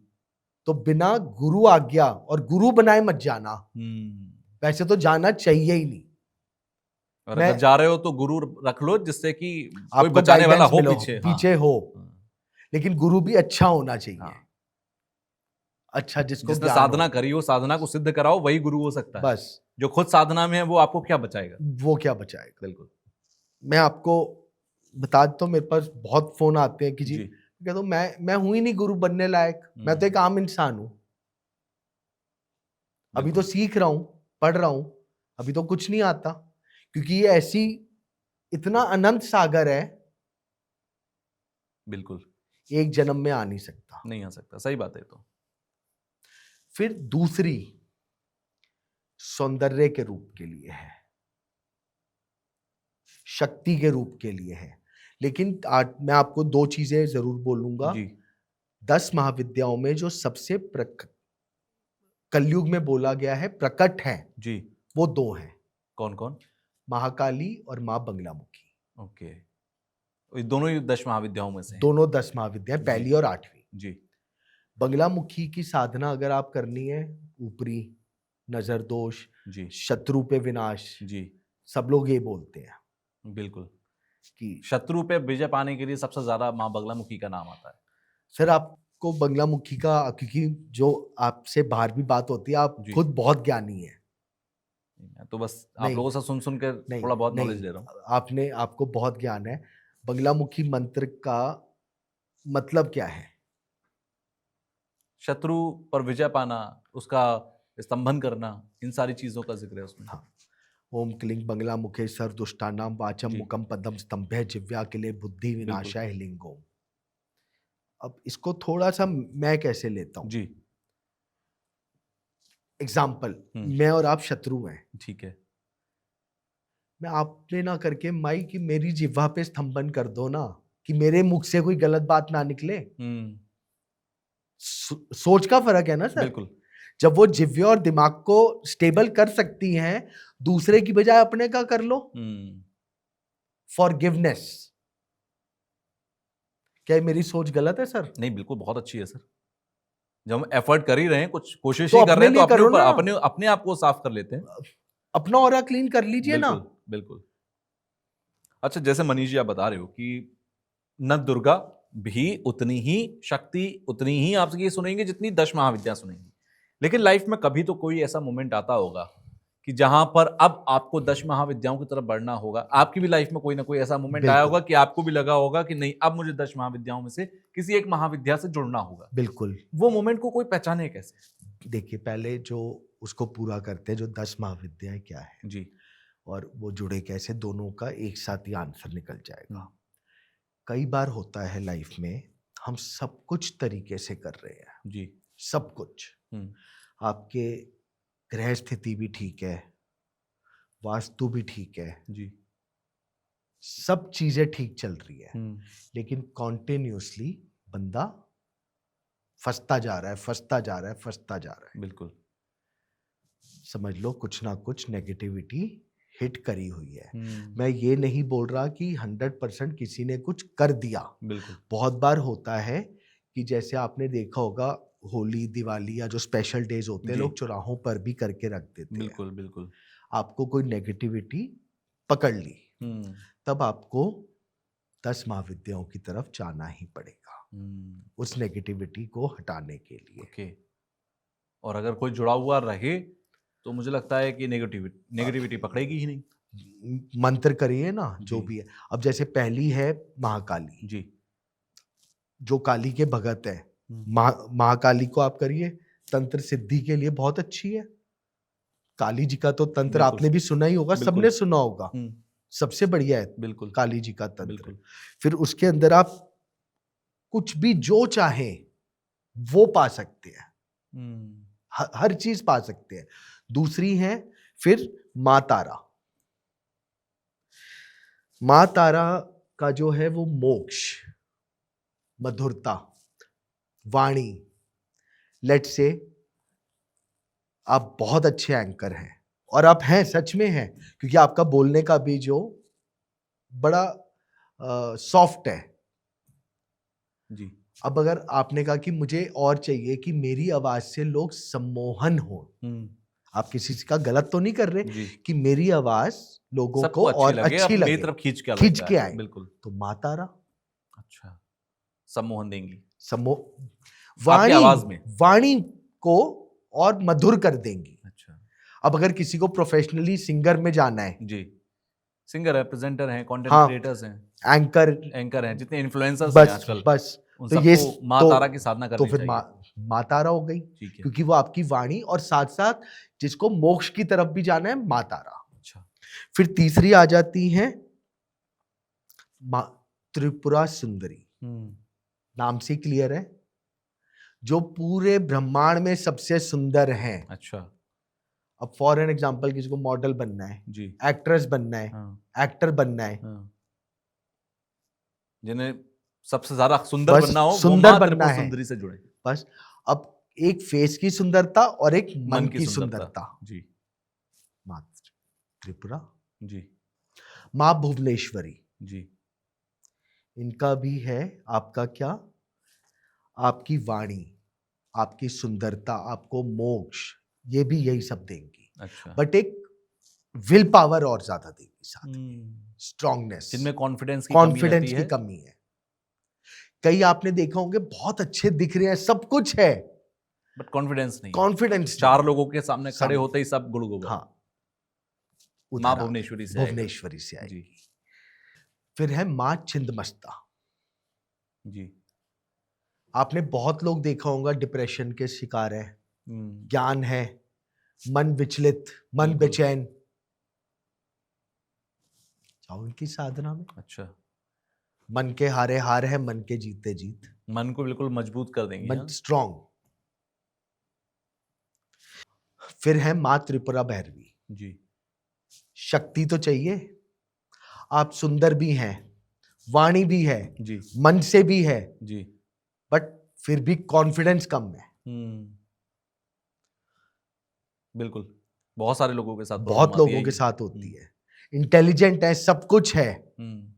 तो बिना गुरु आज्ञा और गुरु बनाए मत जाना। वैसे तो जाना चाहिए ही नहीं, और अगर जा रहे हो तो गुरु रख लो जिससे कि कोई आपको बचाने वाला हो पीछे हो, लेकिन गुरु भी अच्छा होना चाहिए। अच्छा, जिसको जिसने ज्ञान साधना हो, करी हो, साधना को सिद्ध कराओ, वही गुरु हो सकता है। बस जो खुद साधना में है वो आपको क्या बचाएगा? वो क्या बचाएगा। बिल्कुल। मैं आपको बता देता हूँ, मेरे पास बहुत फोन आते हैं कि जी, जी। कहता हूँ मैं हूं ही नहीं गुरु बनने लायक, मैं तो एक आम इंसान हूं, अभी तो बिल्कुल। सीख रहा हूं, पढ़ रहा हूं, अभी तो कुछ नहीं आता, क्योंकि ये ऐसी इतना अनंत सागर है, बिल्कुल। एक जन्म में आ नहीं सकता। नहीं आ सकता, सही बात है। तो फिर दूसरी सौंदर्य के रूप के लिए है, शक्ति के रूप के लिए है। लेकिन आज मैं आपको दो चीजें जरूर बोलूंगा। जी। 10 महाविद्याओं में जो सबसे कलयुग में बोला गया है प्रकट है, जी। वो दो हैं, कौन कौन? महाकाली और मां बंगलामुखी। ओके। ये दोनों ही 10 महाविद्याओं में से हैं। दोनों 10 महाविद्याएं, जी। पहली और 8वीं। जी। बंगलामुखी की साधना अगर आप करनी है, ऊपरी नजर दोष, जी। शत्रु पे विनाश, जी। सब लोग ये बोलते हैं बिल्कुल। कि शत्रु पे विजय पाने के लिए सबसे ज्यादा मां बगलामुखी का नाम आता है। सर आपको बंगलामुखी का, क्योंकि जो आपसे बाहर भी बात होती है, आप जी। खुद बहुत ज्ञानी है। मैं तो बस आप नहीं लोगों से सुन सुन के नहीं थोड़ा बहुत नॉलेज नहीं, ले रहा हूँ। आपको बहुत ज्ञान है। बंगलामुखी मंत्र का मतलब क्या है? शत्रु पर विजय पाना, उसका स्तंभन करना, इन सारी चीजों का जिक्र है उसमें। हाँ, ओम क्लीं बंगलामुखे सर्वदुष्टानां वाचम जी। मुखम पदम स्तंभे जिव्या किले बुद्धि बिल्कुल। विनाशाय लिंगोम। अब इसको थोड़ा सा मैं कैसे लेता हूं। जी। एग्जाम्पल, हम्म। मैं और आप शत्रु हैं, ठीक है। मैं आपने ना करके माई कि मेरी जिह्वा पे स्तंभन कर दो ना, कि मेरे मुख से कोई गलत बात ना निकले। सोच का फर्क है ना सर। बिल्कुल। जब वो जिह्वा और दिमाग को स्टेबल कर सकती हैं, दूसरे की बजाय अपने का कर लो। फॉरगिवनेस। क्या ये मेरी सोच गलत है सर? नहीं, बिल्कुल बहुत अच्छी है सर। जब हम एफर्ट कर ही रहे हैं, कुछ कोशिश तो ही कर रहे अपने हैं, तो लिए अपने करो ऊपर ना, अपने आप को साफ कर लेते हैं। अपना ऑरा क्लीन कर लीजिए ना। बिल्कुल। बिल्कुल। अच्छा, जैसे मनीष जी आप बता रहे हो कि न दुर्गा भी उतनी ही शक्ति, उतनी ही आपसे ये सुनेंगे जितनी 10 महाविद्या सुनेंगी। लेकिन लाइफ में कभी तो कोई ऐसा मोमेंट आता होगा कि जहां पर अब आपको 10 महाविद्याओं की तरफ बढ़ना होगा। आपकी भी लाइफ में कोई ना कोई ऐसा मोमेंट आया बिल्कुल होगा कि आपको भी लगा होगा कि नहीं, अब मुझे 10 महाविद्याओं में से किसी एक महाविद्या से जुड़ना होगा। बिल्कुल। वो मोमेंट को कोई पहचाने कैसे? देखिए, पहले जो उसको पूरा करते हैं, जो 10 महाविद्याएं क्या है जी। और वो जुड़े कैसे, दोनों का एक साथ ही आंसर निकल जाएगा। हम्म। कई बार होता है लाइफ में, हम सब कुछ तरीके से कर रहे हैं, जी। सब कुछ। आपके ग्रह स्थिति भी ठीक है, वास्तु भी ठीक है, जी। सब चीजें ठीक चल रही है, लेकिन कॉन्टिन्यूसली बंदा फंसता जा रहा है, फंसता जा रहा है, फंसता जा रहा है। बिल्कुल। समझ लो कुछ ना कुछ नेगेटिविटी हिट करी हुई है। मैं ये नहीं बोल रहा कि 100% किसी ने कुछ कर दिया। बिल्कुल। बहुत बार होता है कि जैसे आपने देखा होगा, होली, दिवाली या जो स्पेशल डेज होते हैं, जी। लोग चौराहों पर भी करके रख देते हैं। बिल्कुल। बिल्कुल। आपको कोई नेगेटिविटी पकड़ ली, तब आपको 10 महाविद्याओं की तरफ जाना ही पड़ेगा उस नेगेटिविटी को हटाने के लिए। ओके। और अगर कोई जुड़ा हुआ रहे तो मुझे लगता है कि नेगेटिविटी पकड़ेगी ही नहीं। मंत्र करिए ना, जो जी। भी है। अब जैसे पहली है महाकाली, जी। जो काली के भगत है, महाकाली को आप करिए, तंत्र सिद्धि के लिए बहुत अच्छी है। काली जी का तो तंत्र बिल्कुल। आपने भी सुना ही होगा, बिल्कुल। सबने सुना होगा, सबसे बढ़िया है बिल्कुल। काली जी का तंत्र। बिल्कुल। फिर उसके अंदर आप कुछ भी जो चाहे वो पा सकते हैं, हर चीज पा सकते हैं। दूसरी है फिर मां तारा। मां तारा का जो है वो मोक्ष, मधुरता, वाणी। लेट से आप बहुत अच्छे एंकर हैं, और आप हैं, सच में हैं, क्योंकि आपका बोलने का भी जो बड़ा सॉफ्ट है। जी। अब अगर आपने कहा कि मुझे और चाहिए कि मेरी आवाज से लोग सम्मोहन हो, आप किसी का गलत तो नहीं कर रहे, जी। कि मेरी आवाज लोगों सबको को अच्छी और लगे, अच्छी अब मेरी लगे, तरफ खींच खींच के के आए। आए। बिल्कुल। तो मां तारा अच्छा, सम्मोहन देंगी सम्मो आपकी वाणी, आवाज में। वाणी को और मधुर कर देंगी। अच्छा अब अगर किसी को प्रोफेशनली सिंगर में जाना है, जी, सिंगर है, प्रेजेंटर हैं, कंटेंट हाँ, क्रिएटर्स हैं, एंकर, एंकर हैं, जितने इन्फ्लुएंसर्स हैं बस आजकल, बस उन तो ये सबको माँ तो तारा की साधना तो करनी फिर चाहिए। माँ तारा हो गई, ठीक है। क्योंकि वो आपकी वाणी, और साथ साथ जिसको मोक्ष की तरफ भी जाना है, माँ तारा। अच्छा फिर तीसरी आ जाती है माँ त्रिपुरा सुंदरी। नाम से क्लियर है, जो पूरे ब्रह्मांड में सबसे सुंदर हैं। अच्छा अब फॉर एन एग्जाम्पल, किसी को मॉडल बनना है, जी, एक्ट्रेस बनना है, हाँ एक्टर बनना है, हाँ, जिन्हें सबसे ज्यादा सुंदर बस बनना हो वो सुंदर माँ बनना त्रिपुर है। सुंदरी से जुड़े। बस अब एक फेस की सुंदरता और एक मन की सुंदरता। जी माँ त्रिपुरा, जी माँ भुवनेश्वरी, जी इनका भी है आपका क्या, आपकी वाणी, आपकी सुंदरता, आपको मोक्ष, ये भी यही सब देंगी। अच्छा, बट एक विल पावर और ज्यादा देगी, साथ में स्ट्रांगनेस, जिनमें कॉन्फिडेंस की कमी कॉन्फिडेंस रहती की है, कमी है। कई आपने देखा होंगे बहुत अच्छे दिख रहे हैं, सब कुछ है, बट कॉन्फिडेंस नहीं है। कॉन्फिडेंस चार लोगों के सामने खड़े सामने, होते ही सब गुड़ गोबर। हाँ, माँ उधर आ गई, भुवनेश्वरी से आएगा। भुवनेश्वरी से जी आएगी। फिर है माँ छिंदमस्ता। जी आपने बहुत लोग देखा होगा डिप्रेशन के शिकार है, हम्म, ज्ञान है, मन विचलित, मन बिल्कुल। बेचैन, जाओ इनकी साधना में। अच्छा, मन के हारे हार है, मन के जीते जीत, मन को बिल्कुल मजबूत कर देंगे। मन हाँ स्ट्रांग। फिर है माँ त्रिपुरा भैरवी। जी शक्ति तो चाहिए, आप सुंदर भी हैं, वाणी भी है, जी मन से भी है, जी बट फिर भी कॉन्फिडेंस कम है। बिल्कुल, बहुत सारे लोगों के साथ प्रॉब्लम बहुत आती है लोगों के ये। साथ होती है। इंटेलिजेंट है, सब कुछ है, हम्म,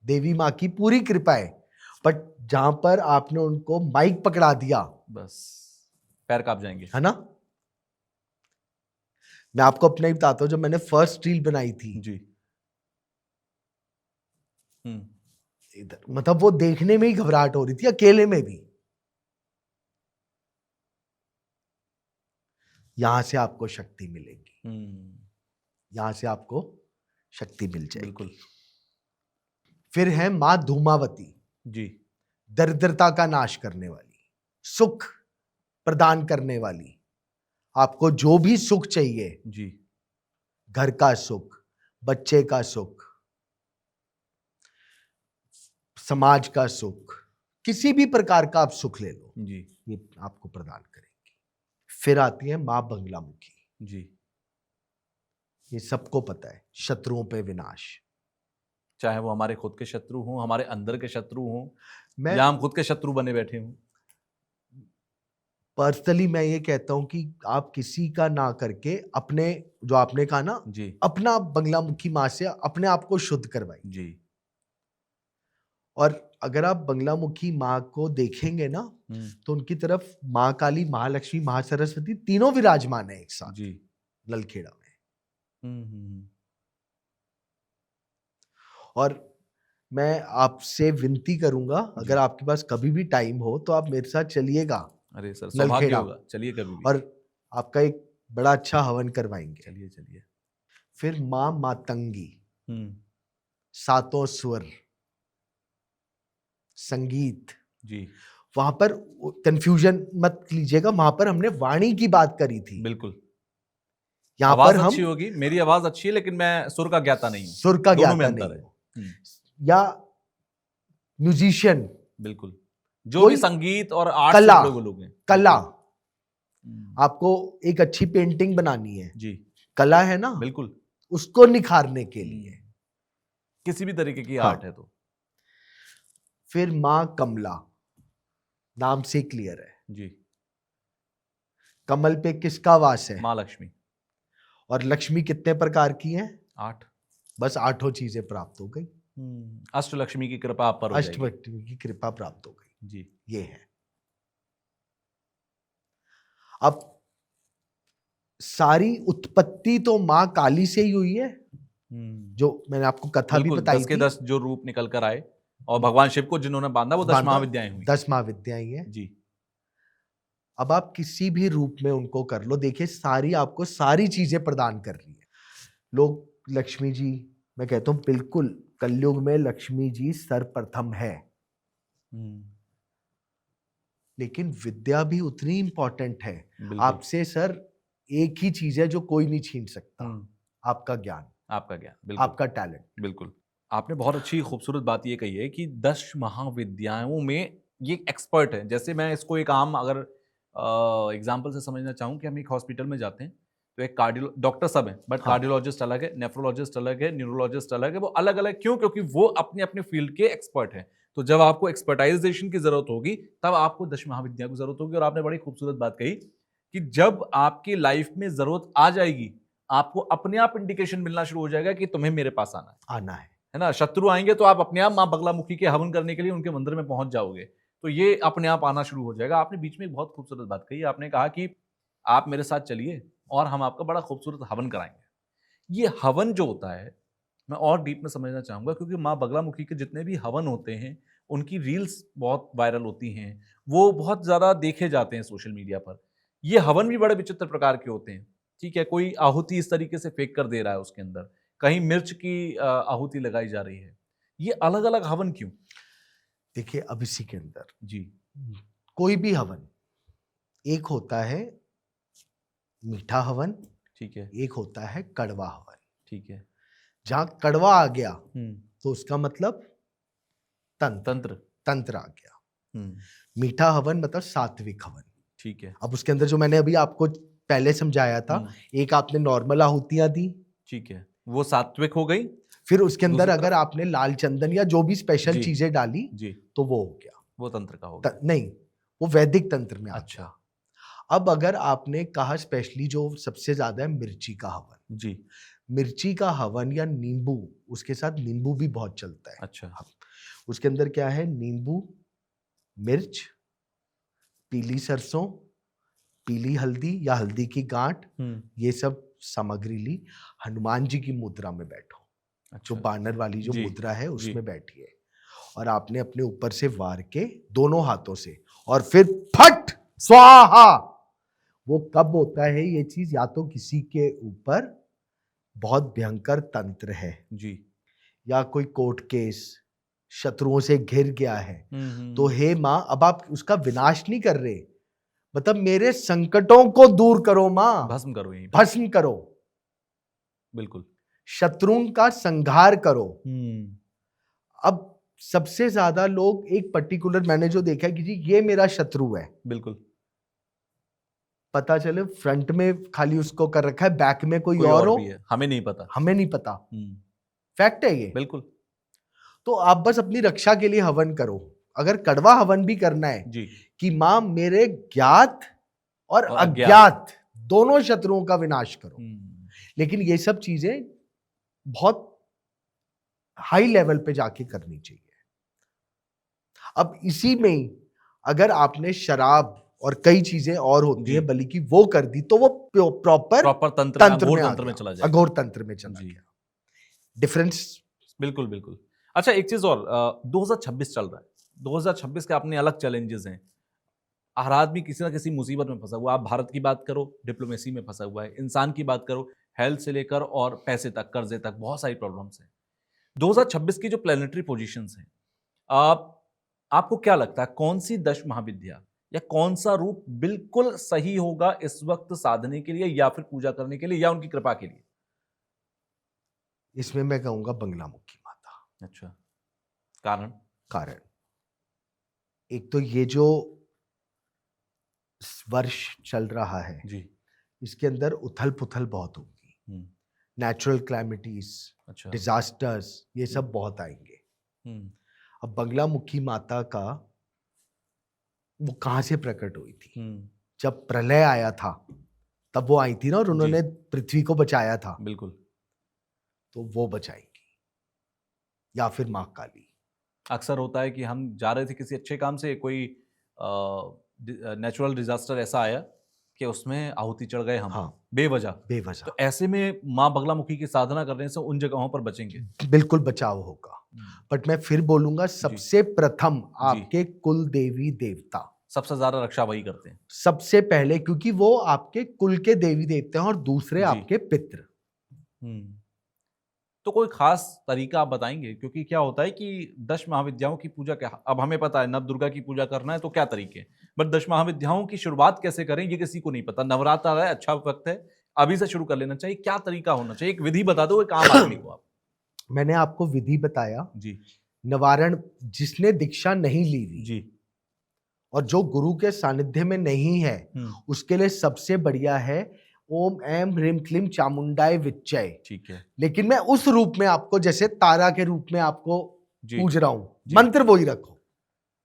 देवी माँ की पूरी कृपा है, बट जहां पर आपने उनको माइक पकड़ा दिया, बस पैर कांप जाएंगे। है ना। मैं आपको अपना ही बताता हूं, जब मैंने फर्स्ट रील बनाई थी, जी इधर मतलब वो देखने में ही घबराहट हो रही थी, अकेले में भी। यहां से आपको शक्ति मिलेगी, यहां से आपको शक्ति मिल जाएगी। बिल्कुल फिर है मां धूमावती, जी दरिद्रता का नाश करने वाली, सुख प्रदान करने वाली। आपको जो भी सुख चाहिए, जी घर का सुख, बच्चे का सुख, समाज का सुख, किसी भी प्रकार का आप सुख ले लो, जी ये आपको प्रदान करेंगी। फिर आती है मां बंगलामुखी। जी, ये सबको पता है, शत्रुओं पे विनाश। चाहे वो हमारे खुद के शत्रु हों, हमारे अंदर के शत्रु हों, मैं या हम खुद के शत्रु बने बैठे हों। पर्सनली मैं ये कहता हूं कि आप किसी का ना करके अपने, जो आपने कहा ना, जी अपना बंगलामुखी मां से अपने आप को शुद्ध करवाइए। जी और अगर आप बंगलामुखी माँ को देखेंगे ना, तो उनकी तरफ माँ काली, महालक्ष्मी, महासरस्वती तीनों विराजमान है एक साथ जी ललखेड़ा में। और मैं आपसे विनती करूंगा, अगर आपके पास कभी भी टाइम हो तो आप मेरे साथ चलिएगा अरे सर, सौभाग्य ललखेड़ा, होगा, चलिए कभी भी। और आपका एक बड़ा अच्छा हवन करवाएंगे। चलिए चलिए। फिर माँ मातंगी, सातों स्वर, संगीत। जी वहां पर कंफ्यूजन मत लीजिएगा, वहां पर हमने वाणी की बात करी थी, बिल्कुल। यहाँ आवाज पर हम अच्छी होगी, मेरी आवाज अच्छी है, लेकिन मैं सुर का ज्ञाता नहीं हूँ। सुर का दोनों में ज्ञाता अंतर नहीं है। हो, या म्यूजिशियन, बिल्कुल, जो भी कोई संगीत और आर्ट से कला, जुड़े हुए लोग हैं। कला, बिल्कुल। आपको एक अच्छी पेंटिंग बनानी है, जी कला है ना, बिल्कुल, उसको निखारने के लिए। किसी भी तरीके की हाँ। आर्ट है तो। फिर मां कमला, नाम से क्लियर है, जी कमल पे किसका वास है, माँ लक्ष्मी। और लक्ष्मी कितने प्रकार की है, 8। बस 8 चीजें प्राप्त हो गई, अष्टलक्ष्मी की कृपा आप पर हो जाएगी। अष्टवक्र की कृपा प्राप्त हो गई। जी ये है। अब सारी उत्पत्ति तो मां काली से ही हुई है, जो मैंने आपको कथा भी बिल्कुल, बताई 10 के थी। 10 जो रूप निकल कर आए और भगवान शिव को जिन्होंने बांधा, वो 10 महाविद्याएं हुई। 10 महाविद्याएं हैं। जी अब आप किसी भी रूप में उनको कर लो, देखिए सारी आपको सारी चीजें प्रदान कर रही है। लोग लक्ष्मी जी, मैं कहता हूं बिल्कुल कलयुग में लक्ष्मी जी सर्वप्रथम है, लेकिन विद्या भी उतनी इंपॉर्टेंट है। बिल्कुल। आपसे सर एक ही चीज है जो कोई नहीं छीन सकता, आपका ज्ञान, आपका ज्ञान, बिल्कुल, आपका टैलेंट। बिल्कुल। आपने बहुत अच्छी खूबसूरत बात ये कही है कि 10 महाविद्याओं में ये एक्सपर्ट है। जैसे मैं इसको एक आम अगर एग्जांपल से समझना चाहूँ कि हम एक हॉस्पिटल में जाते हैं तो एक कार्डियो डॉक्टर सब हैं, बट हाँ। कार्डियोलॉजिस्ट अलग है, नेफ्रोलॉजिस्ट अलग है, न्यूरोलॉजिस्ट अलग है। वो अलग अलग क्यों? क्योंकि वो अपने अपने फील्ड के एक्सपर्ट हैं। तो जब आपको एक्सपर्टाइजेशन की जरूरत होगी तब आपको 10 महाविद्याओं की जरूरत होगी। और आपने बड़ी खूबसूरत बात कही कि जब आपकी लाइफ में जरूरत आ जाएगी आपको अपने आप इंडिकेशन मिलना शुरू हो जाएगा कि तुम्हें मेरे पास आना है ना। शत्रु आएंगे तो आप अपने आप मां बगलामुखी के हवन करने के लिए उनके मंदिर में पहुंच जाओगे, तो ये अपने आप आना शुरू हो जाएगा। आपने बीच में एक बहुत खूबसूरत बात कही, आपने कहा कि आप मेरे साथ चलिए और हम आपका बड़ा खूबसूरत हवन कराएंगे। ये हवन जो होता है मैं और डीप में समझना चाहूंगा, क्योंकि मां बगलामुखी के जितने भी हवन होते हैं उनकी रील्स बहुत वायरल होती हैं, वो बहुत ज्यादा देखे जाते हैं सोशल मीडिया पर। ये हवन भी बड़े विचित्र प्रकार के होते हैं। ठीक है, कोई आहुति इस तरीके से फेंक कर दे रहा है उसके अंदर, कहीं मिर्च की आहुति लगाई जा रही है। ये अलग अलग हवन क्यों? देखिए अब इसी के अंदर जी, कोई भी हवन, एक होता है मीठा हवन, ठीक है, एक होता है कड़वा हवन। ठीक है। जहां कड़वा आ गया तो उसका मतलब तंत्र तंत्र। तंत्र आ गया। मीठा हवन मतलब सात्विक हवन। ठीक है, अब उसके अंदर जो मैंने अभी आपको पहले समझाया था, एक आपने नॉर्मल आहुतियां दी, ठीक है, वो सात्विक हो गई। फिर उसके अंदर दूसरी अगर तरफ? आपने लाल चंदन या जो भी स्पेशल जी, चीजें डाली जी, तो वो हो गया, वो तंत्र का हो गया। नहीं वो वैदिक तंत्र में आ अच्छा। गया। अब अगर आपने कहा स्पेशली जो सबसे ज्यादा है मिर्ची का हवन, जी, मिर्ची का हवन या नींबू, उसके साथ नींबू भी बहुत चलता है। अच्छा, उसके अंदर क्या है, नींबू, मिर्च, पीली सरसों, पीली हल्दी या हल्दी की गांठ, ये सब सामग्री ली, हनुमान जी की मुद्रा में बैठो। अच्छा, जो बानर वाली जो जी, मुद्रा है जी, उसमें बैठिए, और आपने अपने ऊपर से वार के दोनों हाथों से, और फिर फट स्वाहा। वो कब होता है ये चीज, या तो किसी के ऊपर बहुत भयंकर तंत्र है, जी, या कोई कोर्ट केस शत्रुओं से घिर गया है, तो हम्म, हे मां, अब आप उसका विनाश नहीं कर रहे, मतलब मेरे संकटों को दूर करो मां, भस्म करो यहीं पे। भस्म करो, बिल्कुल। शत्रुओं का संहार करो। अब सबसे ज्यादा लोग एक पर्टिकुलर, मैंने जो देखा है कि जी ये मेरा शत्रु है, बिल्कुल, पता चले फ्रंट में खाली उसको कर रखा है, बैक में कोई कोई और और हो, भी है, हमें नहीं पता। हमें नहीं पता, फैक्ट है ये। बिल्कुल, तो आप बस अपनी रक्षा के लिए हवन करो। अगर कड़वा हवन भी करना है जी, कि मां मेरे ज्ञात और और अज्ञात दोनों शत्रुओं का विनाश करो, लेकिन ये सब चीजें बहुत हाई लेवल पे जाके करनी चाहिए। अब इसी में ही अगर आपने शराब और कई चीजें और होती जी। है बल्कि की वो कर दी, तो वो प्रॉपर प्रॉपर तंत्र में, अघोर में आ तंत्र में गया, चला जाएगा। अघोर तंत्र में चला जी। गया। डिफरेंस बिल्कुल, बिल्कुल। अच्छा, एक चीज और, 2026 चल रहा है। 2026 के अपने अलग चैलेंजेस हैं। हर आदमी किसी ना किसी मुसीबत में फंसा हुआ है। आप भारत की बात करो, डिप्लोमेसी में फंसा हुआ है। इंसान की बात करो, हेल्थ से लेकर और पैसे तक, कर्जे तक, बहुत सारी प्रॉब्लम्स हैं। 2026 की जो प्लेनेटरी पोजीशंस हैं, आप आपको क्या लगता है कौन सी 10 महाविद्या या कौन सा रूप बिल्कुल सही होगा इस वक्त साधने के लिए, या फिर पूजा करने के लिए, या उनकी कृपा के लिए? इसमें मैं कहूंगा बंगलामुखी माता। अच्छा, कारण? कारण, एक तो ये जो वर्ष चल रहा है जी, इसके अंदर उथल पुथल बहुत होगी, नेचुरल क्लैमिटीज, अच्छा, डिजास्टर्स, ये सब बहुत आएंगे। अब बंगलामुखी माता का वो कहां से प्रकट हुई थी, जब प्रलय आया था तब वो आई थी ना, और उन्होंने पृथ्वी को बचाया था, बिल्कुल। तो वो बचाएंगी, या फिर मां काली। अक्सर होता है कि हम जा रहे थे किसी अच्छे काम से, कोई नेचुरल डिजास्टर ऐसा आया कि उसमें आहुति चढ़ गए हम, हाँ, बेवजह। बेवजह, तो ऐसे में माँ बगलामुखी की साधना करने से उन जगहों पर बचेंगे। बिल्कुल बचाव होगा। बट मैं फिर बोलूंगा, सबसे प्रथम आपके कुल देवी देवता, सबसे ज्यादा रक्षा वही करते हैं। सबसे पहले, क्योंकि वो आपके कुल के देवी देवते हैं और दूसरे जी। आपके पितृ। तो कोई खास तरीका आप बताएंगे, क्योंकि क्या होता है कि 10 महाविद्याओं की पूजा क्या, अब हमें पता है नव दुर्गा की पूजा करना है तो क्या तरीके, बट 10 महाविद्याओं की शुरुआत कैसे करें ये किसी को नहीं पता। नवरात्र आ रहा है, अच्छा वक्त है, अभी से शुरू कर लेना चाहिए, क्या तरीका होना चाहिए, एक विधि बता दो एक आम आदमी को आप। मैंने आपको विधि बताया। जी निवारण, जिसने दीक्षा नहीं ली हुई जी। और जो गुरु के सानिध्य में नहीं है, उसके लिए सबसे बढ़िया है ओम ऐम ह्रीम क्लीम चामुंडाय विच्चय। ठीक है। लेकिन मैं उस रूप में आपको, जैसे तारा के रूप में आपको जी पूज रहा हूं, जी। मंत्र वही रखो।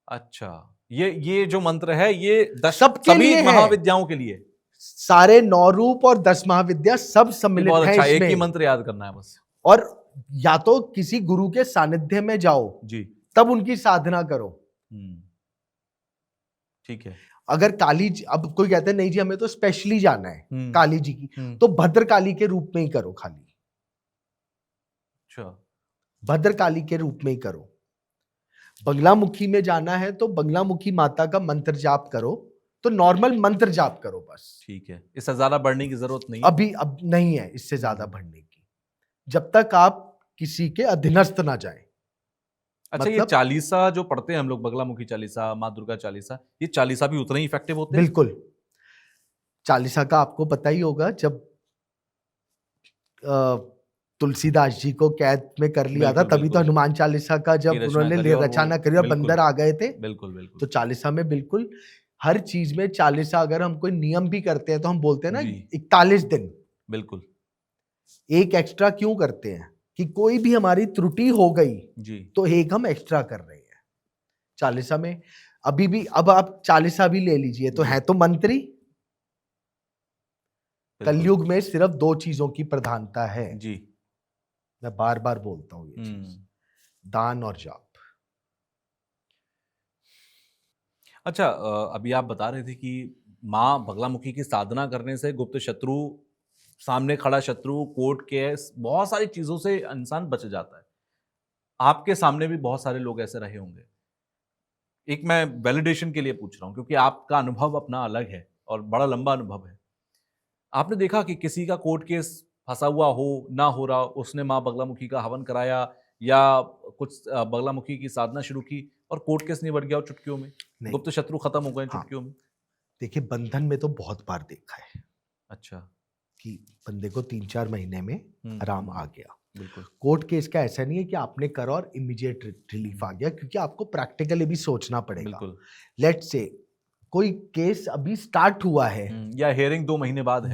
अच्छा, ये जो मंत्र है ये सबके सभी लिए है। महाविद्याओं के लिए, सारे 9 रूप और 10 महाविद्या सब ये सम्मिलित बहुत है अच्छा, एक इसमें। ही मंत्र याद करना है बस। और या तो किसी गुरु के सानिध्य में जाओ जी। तब उनकी साधना करो। ठीक है। अगर काली जी, अब कोई कहते हैं नहीं जी हमें तो स्पेशली जाना है काली जी की, तो भद्रकाली के रूप में ही करो खाली। अच्छा, भद्रकाली के रूप में ही करो। बंगलामुखी में जाना है तो बंगलामुखी माता का मंत्र जाप करो, तो नॉर्मल मंत्र जाप करो बस। ठीक है, इससे ज्यादा बढ़ने की जरूरत नहीं है। अभी अब नहीं है इससे ज्यादा बढ़ने की, जब तक आप किसी के अधीनस्थ ना जाए। अच्छा, ये मतलब चालीसा जो पढ़ते हैं हम लोग, बगलामुखी चालीसा, माँ दुर्गा चालीसा, ये चालीसा भी उतने ही इफेक्टिव होते हैं? बिल्कुल। चालीसा का आपको पता ही होगा, जब तुलसीदास जी को कैद में कर लिया था, बिल्कुल तभी तो बिल्कुल, हनुमान चालीसा का की जब रचना उन्होंने करी और वो रचना करी और बिल्कुल बंदर आ गए थे। बिल्कुल बिल्कुल। तो चालीसा में बिल्कुल हर चीज में चालीसा, अगर हम कोई नियम भी करते हैं तो हम बोलते हैं ना जी 41 दिन। बिल्कुल। एक एक्स्ट्रा क्यों करते हैं कि कोई भी हमारी त्रुटि हो गई जी तो एक हम एक्स्ट्रा कर रहे हैं चालीसा में। अभी भी अब आप चालीसा भी ले लीजिए तो जी। है तो मंत्री। बिल्कुल। कलयुग में सिर्फ 2 चीजों की प्रधानता है, जी। मैं बार बार बोलता हूं ये चीज, दान और जाप। अच्छा, अभी आप बता रहे थे कि माँ बगलामुखी की साधना करने से गुप्त शत्रु, सामने खड़ा शत्रु, कोर्ट केस, बहुत सारी चीजों से इंसान बच जाता है। आपके सामने भी बहुत सारे लोग ऐसे रहे होंगे, एक मैं वैलिडेशन के लिए पूछ रहा हूं क्योंकि आपका अनुभव अपना अलग है और बड़ा लंबा अनुभव है। आपने देखा कि किसी का कोर्ट केस फंसा हुआ हो, ना हो रहा, उसने माँ बगलामुखी का हवन कराया या कुछ बगलामुखी की साधना शुरू की और कोर्ट केस निबट गया चुटकियों में, नहीं। गुप्त शत्रु खत्म हो गए हाँ, चुटकियों में? देखिए बंधन में तो बहुत बार देखा है अच्छा। कि बंदे को 3-4 महीने में आराम आ गया। बिल्कुल। कोर्ट केस का ऐसा नहीं है कि आपने करा और इमीडिएट रिलीफ आ गया, क्योंकि आपको प्रैक्टिकली भी सोचना पड़ेगा। बिल्कुल। लेट्स से कोई केस अभी स्टार्ट हुआ है या हियरिंग 2 महीने बाद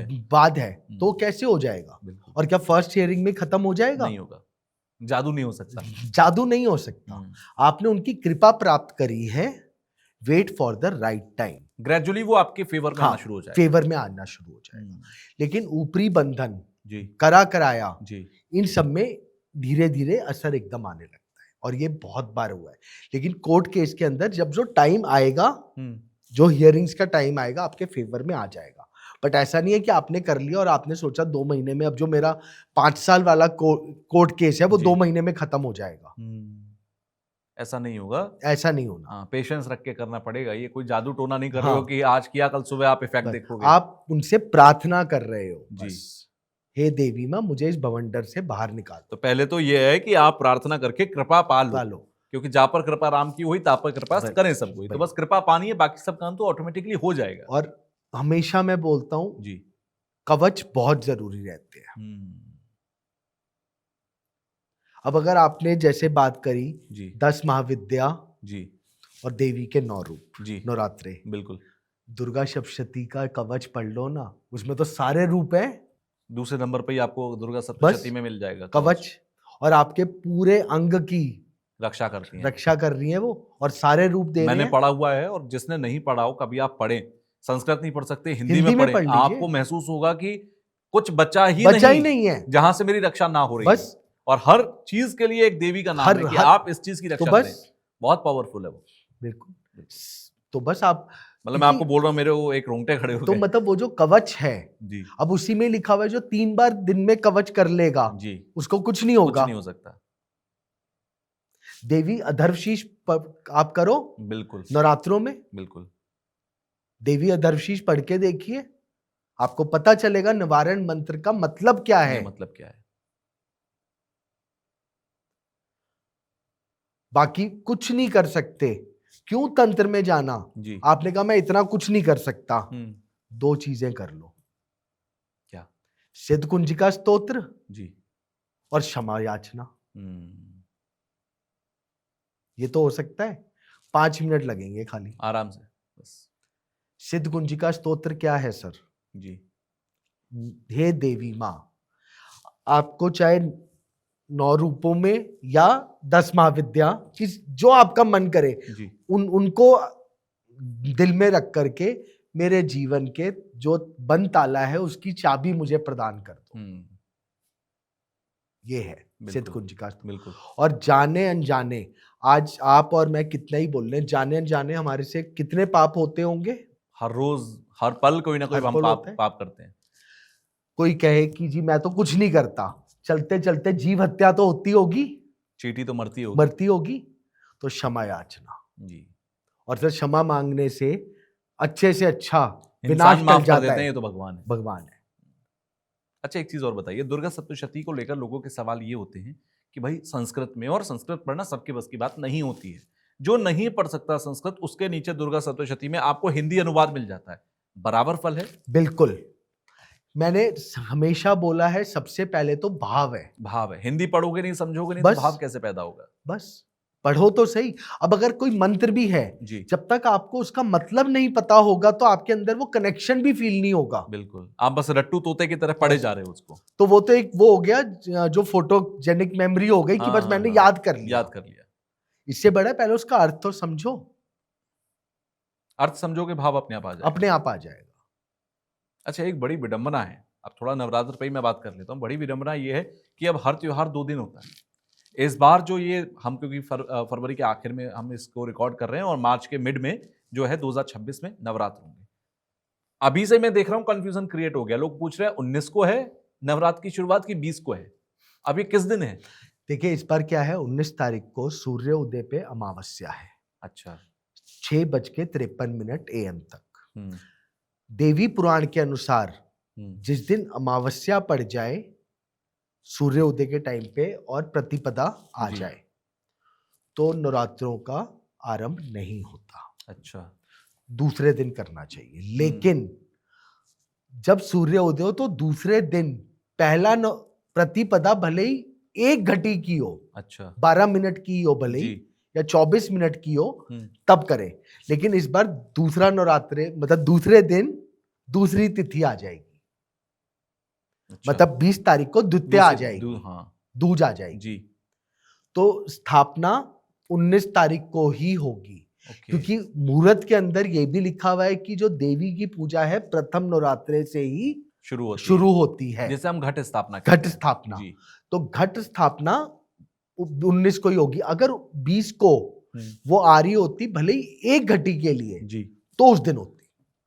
है, तो कैसे हो जाएगा? बिल्कुल और क्या फर्स्ट हियरिंग में खत्म हो जाएगा? नहीं होगा, जादू नहीं हो सकता। जादू नहीं हो सकता। आपने उनकी कृपा प्राप्त करी है, wait for the right time. Gradually वो आपके फेवर में आना शुरू हो जाएगा। फेवर में आना शुरू हो जाएगा। लेकिन ऊपरी बंधन जी कराया जी इन सब में धीरे धीरे असर एकदम आने लगता है, और ये बहुत बार हुआ है। लेकिन कोर्ट केस के अंदर जब जो टाइम आएगा, जो हियरिंग्स का टाइम आएगा, आपके फेवर में आ जाएगा। बट ऐसा नहीं है कि आपने कर लिया और आपने सोचा 2 महीने में, अब जो मेरा 5 साल वाला कोर्ट केस है वो 2 महीने में खत्म हो जाएगा। ऐसा नहीं होगा, ऐसा नहीं होना। हाँ, पेशेंस रख के करना पड़ेगा। ये कोई जादू टोना नहीं कर रहे हाँ। हो कि आज किया कल सुबह आप इफेक्ट देखोगे। आप उनसे प्रार्थना कर रहे हो जी। बस, हे देवी माँ मुझे इस भवंडर से बाहर निकाल दो। तो पहले तो ये है कि आप प्रार्थना करके कृपा पा लो, क्योंकि जा पर कृपा राम की हुई ता पर कृपा करें सब कोई। तो बस कृपा पानी है, बाकी सब काम तो ऑटोमेटिकली हो जाएगा। और हमेशा मैं बोलता हूं जी, कवच बहुत जरूरी रहते हैं। अब अगर आपने जैसे बात करी जी 10 महाविद्या जी और देवी के 9 रूप, जी नवरात्रे, बिल्कुल। दुर्गा सप्तशती का कवच पढ़ लो ना, उसमें तो सारे रूप है। दूसरे नंबर पे ही आपको दुर्गा सप्तशती में मिल जाएगा कवच, और आपके पूरे अंग की रक्षा करती हैं, रक्षा कर रही है वो, और सारे रूप दे रहे हैं। मैंने पढ़ा हुआ है, और जिसने नहीं पढ़ा हो कभी आप पढ़ें, संस्कृत नहीं पढ़ सकते, हिंदी में पढ़ पढ़ें, लीजिए। आपको महसूस होगा कि कुछ बचा ही नहीं है जहां से मेरी रक्षा ना हो रही बस। है। और हर चीज के लिए एक देवी का नाम है कि आप इस चीज की रक्षा करें। बहुत पावरफुल है वो। बिल्कुल। तो बस आप, मतलब मैं आपको बोल रहा हूँ, मेरे वो एक रोंगटे खड़े हो गए। तो मतलब वो जो कवच है जी, अब उसी में लिखा हुआ है, जो 3 बार दिन में कवच कर लेगा जी, उसको कुछ नहीं होगा, कुछ नहीं हो सकता। देवी अधर्वशीष आप करो बिल्कुल नवरात्रों में, बिल्कुल। देवी अधर्वशीष पढ़ के देखिए, आपको पता चलेगा निवारण मंत्र का मतलब क्या है। मतलब क्या है? बाकी कुछ नहीं कर सकते। क्यों तंत्र में जाना? जी। आपने कहा मैं इतना कुछ नहीं कर सकता। हम्म। 2 चीजें कर लो। क्या? सिद्ध कुंजिका स्तोत्र जी। और क्षमा याचना। हम्म। ये तो हो सकता है। 5 मिनट लगेंगे खाली। आराम से बस। सिद्ध कुंजिका स्तोत्र क्या है सर? जी। हे देवी माँ, आपको चाहे 9 रूपों में या 10 महाविद्या, किस जो आपका मन करे, जी। उनको दिल में रख करके मेरे जीवन के जो बंद ताला है उसकी चाबी मुझे प्रदान कर दो। ये है सिद्ध कुंजिका। बिल्कुल। और जाने अनजाने, आज आप और मैं कितना ही बोल रहे हैं, जाने अनजाने हमारे से कितने पाप होते होंगे? हर रोज हर पल कोई ना कोई हर हम पल पाप होते हैं। पाप करते हैं। कोई कहे कि जी मैं तो कुछ नहीं करता, चलते चलते जीव हत्या तो होती होगी, चींटी तो मरती होगी। मरती होगी। तो क्षमा याचना, जी। और फिर क्षमा मांगने से अच्छे से अच्छा इंसान विनाश टल माफ कर जाता देते हैं, है। ये तो भगवान है। भगवान है। अच्छा, एक चीज और बताइए, दुर्गा सप्तशती को लेकर लोगों के सवाल ये होते हैं कि भाई संस्कृत में, और संस्कृत पढ़ना सबके बस की बात नहीं होती है, जो नहीं पढ़ सकता संस्कृत उसके नीचे दुर्गा सप्तशती में आपको हिंदी अनुवाद मिल जाता है, बराबर फल है? बिल्कुल। मैंने हमेशा बोला है, सबसे पहले तो भाव है। भाव है। हिंदी पढ़ोगे नहीं, समझोगे नहीं, तो बस। भाव कैसे पैदा होगा? बस पढ़ो तो सही। अब अगर कोई मंत्र भी है, जी। जब तक आपको उसका मतलब नहीं पता होगा तो आपके अंदर वो कनेक्शन भी फील नहीं होगा। बिल्कुल, आप बस रट्टू तोते की तरह पढ़े जा रहे हो उसको। तो वो तो एक वो हो गया जो फोटोजेनिक मेमोरी हो गई कि बस मैंने याद कर लिया। याद कर लिया। इससे बड़ा पहले उसका अर्थ तो समझो। अर्थ समझोगे, भाव अपने आप आ जाएगा। अपने आप आ जाएगा। अच्छा, एक बड़ी विडंबना है, अब थोड़ा नवरात्र पे ही मैं बात कर लेता हूँ। बड़ी विडंबना ये है कि अब हर त्योहार 2 दिन होता है। इस बार जो ये हम, क्योंकि फरवरी के आखिर में हम इसको रिकॉर्ड कर रहे हैं और मार्च के मिड में जो है 2026 में नवरात्र होंगे। अभी से मैं देख रहा हूं कंफ्यूजन क्रिएट हो गया। लोग पूछ रहे हैं 19 को है नवरात्र की शुरुआत की 20 को है? अब ये किस दिन है? देखिए इस बार क्या है, 19 तारीख को सूर्य उदय पे अमावस्या है। अच्छा। 6:53 AM तक। हम्म। देवी पुराण के अनुसार जिस दिन अमावस्या पड़ जाए सूर्य उदय के टाइम पे और प्रतिपदा आ जाए तो नवरात्रों का आरंभ नहीं होता। अच्छा। दूसरे दिन करना चाहिए। लेकिन जब सूर्य उदय हो तो दूसरे दिन पहला प्रतिपदा भले ही 1 घटी की हो, अच्छा, 12 मिनट की हो भले ही, या 24 मिनट की हो, तब करें। लेकिन इस बार दूसरा नवरात्रे मतलब दूसरे दिन दूसरी तिथि आ जाएगी। अच्छा। मतलब 20 तारीख को द्वितीया आ जाएगी। हाँ, दूज आ जाएगी जी। तो स्थापना 19 तारीख को ही होगी। क्योंकि मुहूर्त के अंदर यह भी लिखा हुआ है कि जो देवी की पूजा है प्रथम नवरात्रे से ही शुरू होती है। जैसे हम घट स्थापना घट स्थापना, तो घट स्थापना 19 को ही होगी। अगर 20 को वो आ रही होती भले ही 1 घटी के लिए जी, तो उस दिन होती।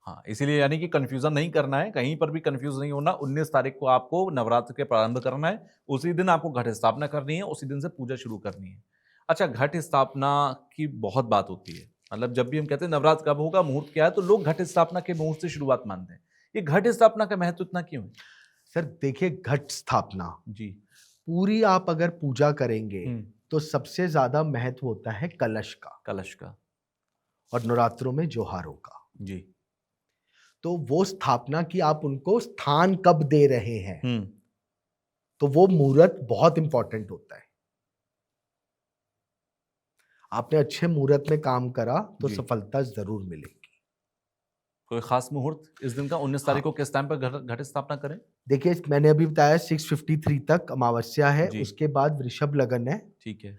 हाँ, इसीलिए यानी कि कंफ्यूजन नहीं करना है, कहीं पर भी कंफ्यूज नहीं होना। 19 तारीख को आपको नवरात्र के प्रारंभ करना है, उसी दिन आपको घट स्थापना करनी है, उसी दिन से पूजा शुरू करनी है। अच्छा, घट स्थापना की बहुत बात होती है, मतलब जब भी हम कहते हैं नवरात्र कब होगा, मुहूर्त क्या है, तो लोग घट स्थापना के मुहूर्त से शुरुआत मानते हैं। ये घट स्थापना का महत्व इतना क्यों है? सर देखिए, घट स्थापना जी, पूरी आप अगर पूजा करेंगे तो सबसे ज्यादा महत्व होता है कलश का और नवरात्रों में जोहारों का। जी, तो वो स्थापना की आप उनको स्थान कब दे रहे हैं, तो वो मुहूर्त बहुत इंपॉर्टेंट होता है। आपने अच्छे मुहूर्त में काम करा तो सफलता जरूर मिलेगी। कोई खास मुहूर्त इस दिन का 19 तारीख को किस टाइम पर घट स्थापना करें? देखिए मैंने अभी बताया 6:53 तक अमावस्या है, उसके बाद वृषभ लगन है। ठीक है,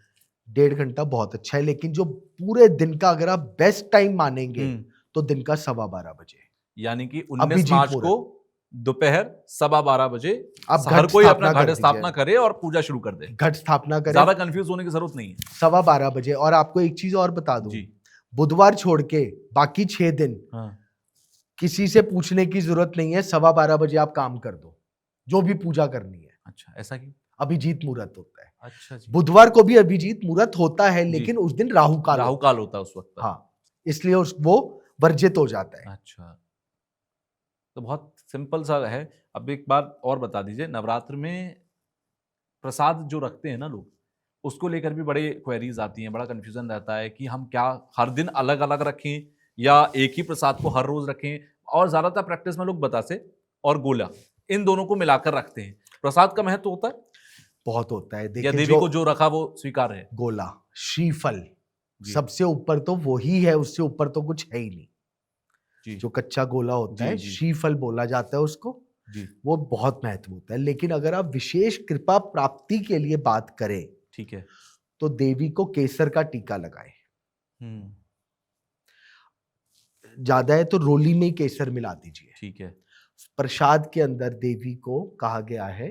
1.5 घंटा बहुत अच्छा है। लेकिन जो पूरे दिन का अगर आप बेस्ट टाइम मानेंगे तो दिन का 12:15 बजे, यानी कि 19 मार्च को दोपहर 12:15 बजे आप हर कोई अपना घट स्थापना करे और पूजा शुरू कर दे। घट स्थापना करें, ज्यादा कंफ्यूज होने की जरूरत नहीं है। 12:15 बजे। और आपको एक चीज और बता दूं, बुधवार छोड़ के बाकी 6 दिन किसी से पूछने की जरूरत नहीं है। 12:15 बजे आप काम कर दो जो भी पूजा करनी है। अच्छा, ऐसा क्यों? अभिजीत मुहूर्त होता है। अच्छा जी। बुधवार को भी अभिजीत मुहूर्त होता है, लेकिन उस दिन राहु काल होता है उस वक्त। हाँ, इसलिए वो वर्जित हो जाता है। अच्छा, तो बहुत सिंपल सा है। अब एक बात और बता दीजिए, नवरात्र में प्रसाद जो रखते हैं ना लोग, उसको लेकर भी बड़े क्वेरीज आती हैं, बड़ा कंफ्यूजन रहता है कि हम क्या हर दिन अलग अलग रखें या एक ही प्रसाद को हर रोज रखें। और ज्यादातर प्रैक्टिस में लोग बतासे और गोला, इन दोनों को मिलाकर रखते हैं। प्रसाद का महत्व होता है बहुत होता है। या देखिए, देवी को जो रखा वो स्वीकार है? गोला, श्रीफल, जी। सबसे ऊपर तो वही है, उससे ऊपर तो कुछ है ही नहीं। जी जो कच्चा गोला होता जी है, जी श्रीफल बोला जाता है उसको, जी, वो बहुत महत्व होता है। लेकिन अगर आप विशेष कृपा प्राप्ति के लिए बात करें ठीक है। तो देवी को केसर का टीका लगाए। हम्म, ज्यादा है तो रोली में ही केसर मिला दीजिए। ठीक है। प्रसाद के अंदर देवी को कहा गया है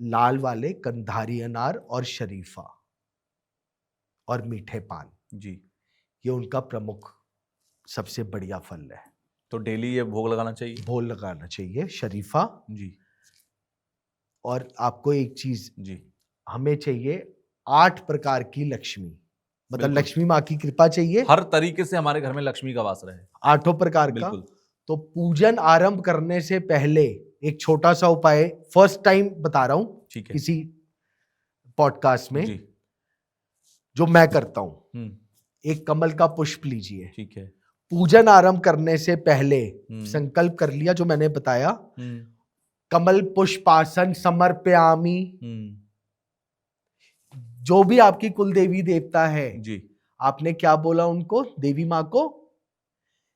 लाल वाले कंधारी अनार और शरीफा और मीठे पान, जी, ये उनका प्रमुख सबसे बढ़िया फल है। तो डेली ये भोग लगाना चाहिए? भोग लगाना चाहिए शरीफा। जी और आपको एक चीज जी, हमें चाहिए, 8 प्रकार की लक्ष्मी, मतलब बिल्कुल। लक्ष्मी माँ की कृपा चाहिए, हर तरीके से हमारे घर में लक्ष्मी का वास रहे। 8 प्रकार का। बिल्कुल। तो पूजन आरंभ करने से पहले एक छोटा सा उपाय, फर्स्ट टाइम बता रहा हूं ठीक है। किसी पॉडकास्ट में, जी। जो मैं करता हूं। हम्म, एक कमल का पुष्प लीजिए, ठीक है। पूजन आरंभ करने से पहले हम्म। संकल्प कर लिया जो मैंने बताया, हम्म कमल पुष्पासन समर्पयामि। हम्म, जो भी आपकी कुल देवी देवता है, जी, आपने क्या बोला उनको, देवी माँ को,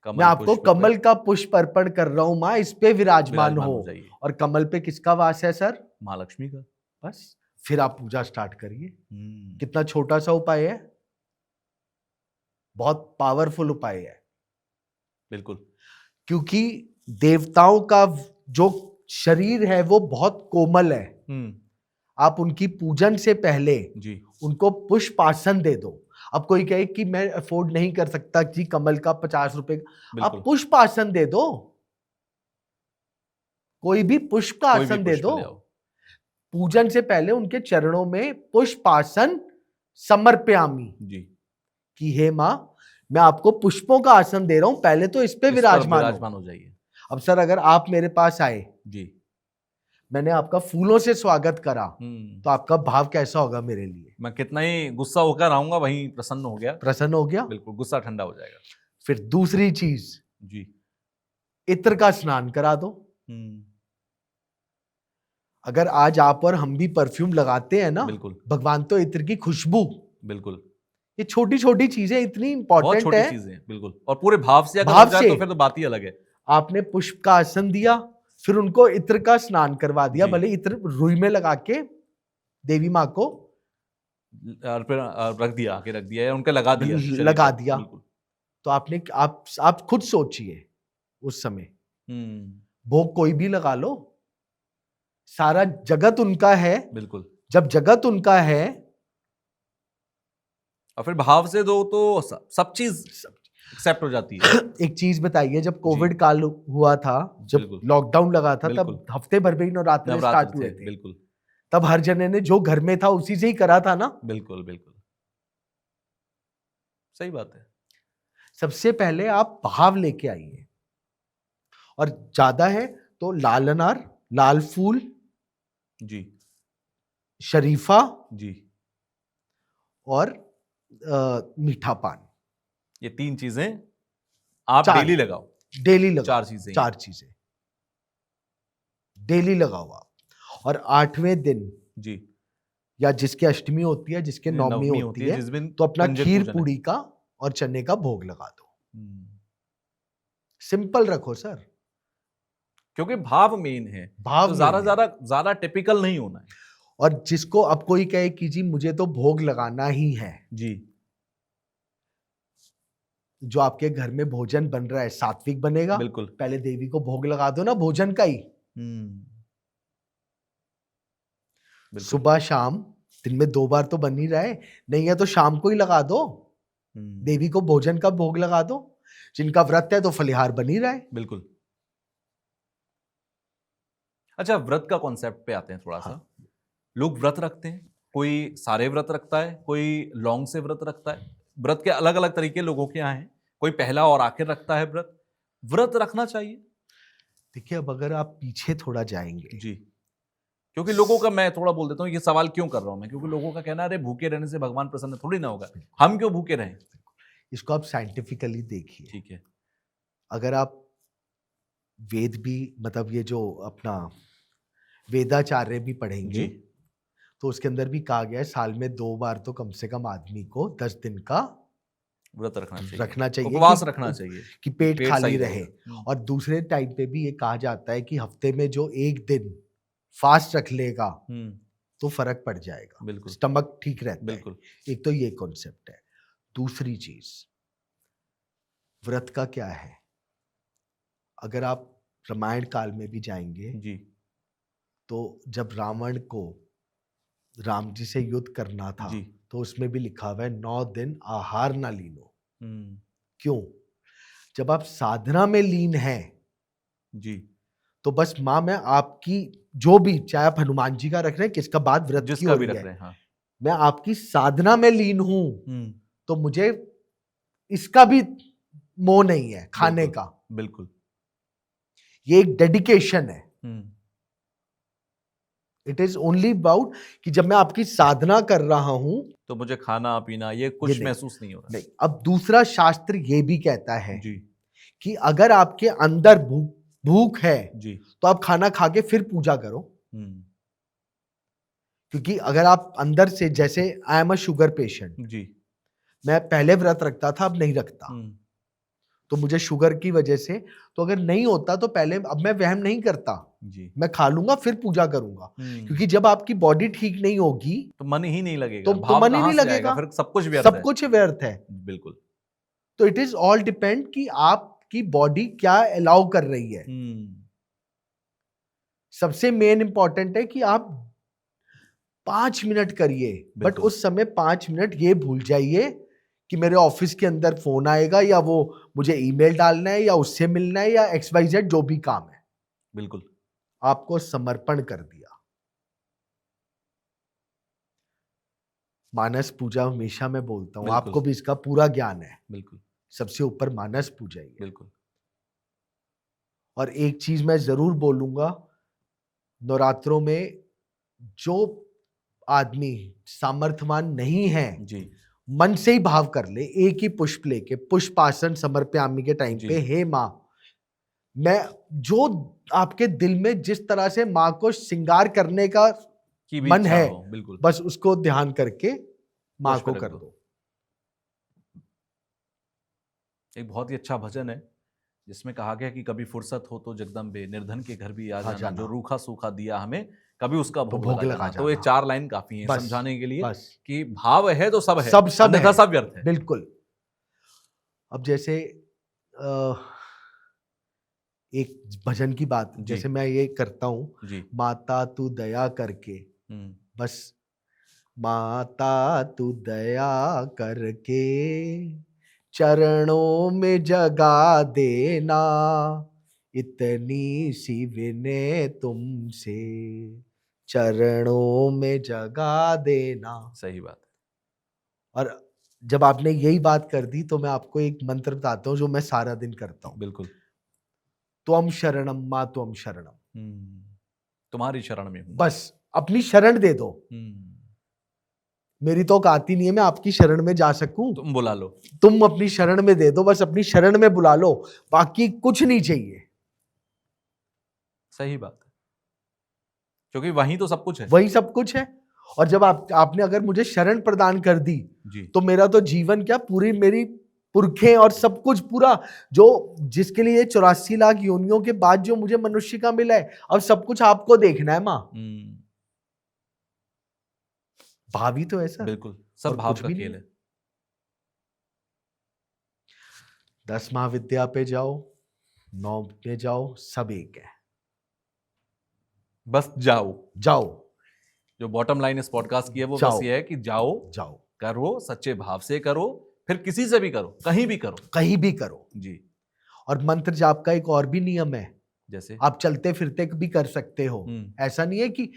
मैं कमल आपको पुष्प पे कमल का पुष्प अर्पण कर रहा हूं माँ, इस पे विराजमान विराजमान हो। हो जाइए। और कमल पे किसका वास है सर? माँ लक्ष्मी का। बस, फिर आप पूजा स्टार्ट करिए। हम्म, कितना छोटा सा उपाय है, बहुत पावरफुल उपाय है। बिल्कुल। क्योंकि देवताओं का जो शरीर है वो बहुत कोमल है। हम्म, आप उनकी पूजन से पहले जी, उनको पुष्पासन दे दो। अब कोई कहे कि मैं अफोर्ड नहीं कर सकता जी कमल का 50 रुपए का, आप बिल्कुल। पुष्पासन दे दो, कोई भी पुष्प का कोई भी आसन दे पुष्प दो। ले आओ। पूजन से पहले उनके चरणों में पुष्पासन समर्पयामि, जी, कि हे मां, मैं आपको पुष्पों का आसन दे रहा हूं, पहले तो इस पे इस पर विराजमान हो। विराजमान हो जाइए। अब सर, अगर आप मेरे पास आए, जी। मैंने आपका फूलों से स्वागत करा, तो आपका भाव कैसा होगा मेरे लिए? मैं कितना ही गुस्सा होकर आऊंगा, वहीं प्रसन्न हो गया। प्रसन्न हो गया। बिल्कुल, गुस्सा ठंडा हो जाएगा। फिर दूसरी चीज, जी। इत्र का स्नान करा दो। हम्म, अगर आज आप और हम भी परफ्यूम लगाते हैं ना, बिल्कुल भगवान तो इत्र की खुशबू, बिल्कुल, ये छोटी छोटी चीजें इतनी बहुत इंपॉर्टेंट छोटी है। चीजें हैं, बिल्कुल। और पूरे भाव से अगर भाव हो जाए से तो फिर तो बात ही अलग है। आपने पुष्प का आसन दिया, फिर उनको इत्र का स्नान करवा दिया, जी। भले इत्र रुई में लगा के देवी माँ को और फिर रख दिया, आके रख दिया या उनके लगा दिया शरीर लगा पर। दिया। बिल्कुल। तो आप खुद सोचिए, उस समय हम्म, भोग कोई भी लगा लो, सारा जगत उनका है। बिल्कुल। जब जगत उनका है, और फिर भाव से दो तो सब चीज एक्सेप्ट हो जाती है। एक चीज बताइए, जब जी, कोविड काल हुआ था, जब बिल्कुल लॉकडाउन लगा था, बिल्कुल। तब हफ्ते भर में ही नवरात्र नवरात्र स्टार्ट हुए थे, थे। बिल्कुल तब हर जने ने जो घर में था उसी से ही करा था ना। बिल्कुल बिल्कुल, सही बात है। सबसे पहले आप भाव लेके आइए, और ज्यादा है तो लाल अनार, लाल फूल, जी शरीफा जी, और मीठा पान, ये 3 चीजें आप 4 डेली लगाओ। डेली लगाओ। 4 चीजें। 4 चीजें डेली लगाओ आप। और 8वें दिन, जी, या जिसकी अष्टमी होती है, जिसके ये नवमी नवमी होती है, जिस दिन तो अपना कंजक खीर पूजन है। पूड़ी का और चने का भोग लगा दो। हम्म, सिंपल रखो सर, क्योंकि भाव मेन है। भाव तो मेन है। ज्यादा टिपिकल नहीं होना है। और जिसको अब कोई कहे कि जी मुझे तो भोग लगाना ही है, जी, जो आपके घर में भोजन बन रहा है सात्विक बनेगा, बिल्कुल। पहले देवी को भोग लगा दो ना भोजन का ही। बिल्कुल। सुबह शाम, दिन में 2 बार तो बन ही रहा है, नहीं है तो शाम को ही लगा दो, देवी को भोजन का भोग लगा दो। जिनका व्रत है तो फलिहार बन ही रहा है। बिल्कुल। अच्छा, व्रत का कॉन्सेप्ट पे आते हैं थोड़ा सा। लोग व्रत रखते हैं, कोई सारे व्रत रखता है, कोई लॉन्ग से व्रत रखता है। व्रत के अलग अलग तरीके लोगों के यहाँ हैं। कोई पहला और आखिर रखता है व्रत। व्रत रखना चाहिए देखिए, अब अगर आप पीछे थोड़ा जाएंगे, जी, क्योंकि लोगों का, मैं थोड़ा बोल देता हूँ, ये सवाल क्यों कर रहा हूं मैं, क्योंकि लोगों का कहना है अरे भूखे रहने से भगवान प्रसन्न थोड़ी ना होगा, हम क्यों भूखे रहें। इसको आप साइंटिफिकली देखिए। ठीक है। अगर आप वेद भी, मतलब ये जो अपना वेदाचार्य भी पढ़ेंगे, जी। तो उसके अंदर भी कहा गया है साल में 2 बार तो कम से कम आदमी को 10 दिन का व्रत रखना चाहिए, रखना चाहिए, उपवास रखना चाहिए कि पेट पेट खाली सही रहे। रहेगा। और दूसरे टाइम पे भी ये कहा जाता है कि हफ्ते में जो एक दिन फास्ट रख लेगा तो फर्क पड़ जाएगा, बिल्कुल। स्टमक ठीक रहता बिल्कुल। है। एक तो ये कॉन्सेप्ट है। दूसरी चीज, व्रत का क्या है, अगर आप रामायण काल में भी जाएंगे जी। तो जब रावण को राम जी से युद्ध करना था, जी। तो उसमें भी लिखा हुआ है 9 दिन आहार ना लीनो। क्यों? जब आप साधना में लीन हैं जी, तो बस माँ, मैं आपकी जो भी, चाहे आप हनुमान जी का रख रहे हैं, किसका बात व्रत की जिसका हो भी रही रख है, रहे हैं, हाँ। मैं आपकी साधना में लीन हूं, तो मुझे इसका भी मोह नहीं है खाने बिल्कुल, का। बिल्कुल। ये एक डेडिकेशन है। इट इज ओनली अबाउट कि जब मैं आपकी साधना कर रहा हूं तो मुझे खाना पीना ये ये कुछ नहीं, महसूस नहीं हो रहा। नहीं। अब दूसरा शास्त्र ये भी कहता है जी। कि अगर आपके अंदर भूख है जी। तो आप खाना खा के फिर पूजा करो। क्योंकि अगर आप अंदर से, जैसे I am a sugar patient, जी। मैं पहले व्रत रखता था, अब नहीं रखता, तो मुझे शुगर की वजह से, तो अगर नहीं होता तो पहले, अब मैं वहम नहीं करता जी। मैं खा लूंगा फिर पूजा करूंगा। क्योंकि जब आपकी बॉडी ठीक नहीं होगी तो मन ही नहीं लगेगा, तो भाव मन ही कहाँ नहीं से आएगा, लगेगा, फिर सब कुछ व्यर्थ सब है। कुछ व्यर्थ है। बिल्कुल। तो इट इज ऑल डिपेंड कि आपकी बॉडी क्या अलाउ कर रही है। सबसे मेन इंपॉर्टेंट है कि आप 5 मिनट करिए, बट बिल्कुल। उस समय 5 मिनट ये भूल जाइए कि मेरे ऑफिस के अंदर फोन आएगा, या वो मुझे ईमेल डालना है, या उससे मिलना है, या XYZ जो भी काम है, बिल्कुल। आपको समर्पण कर दिया। मानस पूजा हमेशा मैं बोलता हूं, बिल्कुल। आपको भी इसका पूरा ज्ञान है। बिल्कुल। सबसे ऊपर मानस पूजा ही है। बिल्कुल। और एक चीज मैं जरूर बोलूंगा, नवरात्रों में जो आदमी सामर्थ्यवान नहीं है, जी। मन से ही भाव कर ले, एक ही पुष्प लेके, पुष्पासन समर्पयामि के टाइम जी। पे, हे माँ, मैं, जो आपके दिल में जिस तरह से माँ को श्रृंगार करने का की भी मन इच्छा है, हो, बिल्कुल, बस उसको ध्यान करके माँ पुष्प को रख कर दो। दो। एक बहुत ही अच्छा भजन है जिसमें कहा गया कि कभी फुर्सत हो तो जगदम्बे निर्धन के घर भी आ जाना, जो रूखा सूखा दिया हमें कभी उसका तो भोग भोग लगा लगा जाना। तो ये जाना। 4 लाइन काफी हैं बस, समझाने के लिए बस। कि भाव है तो सब है, सब अन्यथा है, सब व्यर्थ है। बिल्कुल। अब जैसे एक भजन की बात, जी। जैसे मैं ये करता हूं, जी। माता तू दया करके, बस माता तू दया करके चरणों में जगा देना, इतनी सी विनय तुमसे चरणों में जगा देना। सही बात है। और जब आपने यही बात कर दी तो मैं आपको एक मंत्र बताता हूं जो मैं सारा दिन करता हूं। बिल्कुल। त्वम शरणम मां त्वम शरणम। तुम्हारी शरण में हूं। बस अपनी शरण दे दो। मेरी तो औकात ही नहीं है मैं आपकी शरण में जा सकूं। तुम बुला लो। तुम अपनी शरण में दे दो, बस अपनी शरण में बुला लो, बाकी कुछ नहीं चाहिए। सही बात है, क्योंकि वहीं तो सब कुछ है। वही सब कुछ है। और जब आपने अगर मुझे शरण प्रदान कर दी जी। तो मेरा तो जीवन क्या, पूरी मेरी पुरखें और सब कुछ पूरा, जो जिसके लिए 84 लाख योनियों के बाद जो मुझे मनुष्य का मिला है, अब सब कुछ आपको देखना है मां। भावी तो ऐसा, बिल्कुल, सब भाव का खेल है। 10 महाविद्या पे जाओ, 9 पे जाओ, सब एक है। बस जाओ। जाओ। जो बॉटम लाइन इस पॉडकास्ट की है वो बस ये है कि जाओ, जाओ, करो, सच्चे भाव से करो, फिर किसी से भी करो, कहीं भी करो, कहीं भी करो जी। और मंत्र जाप का एक और भी नियम है, जैसे आप चलते फिरते भी कर सकते हो। ऐसा नहीं है कि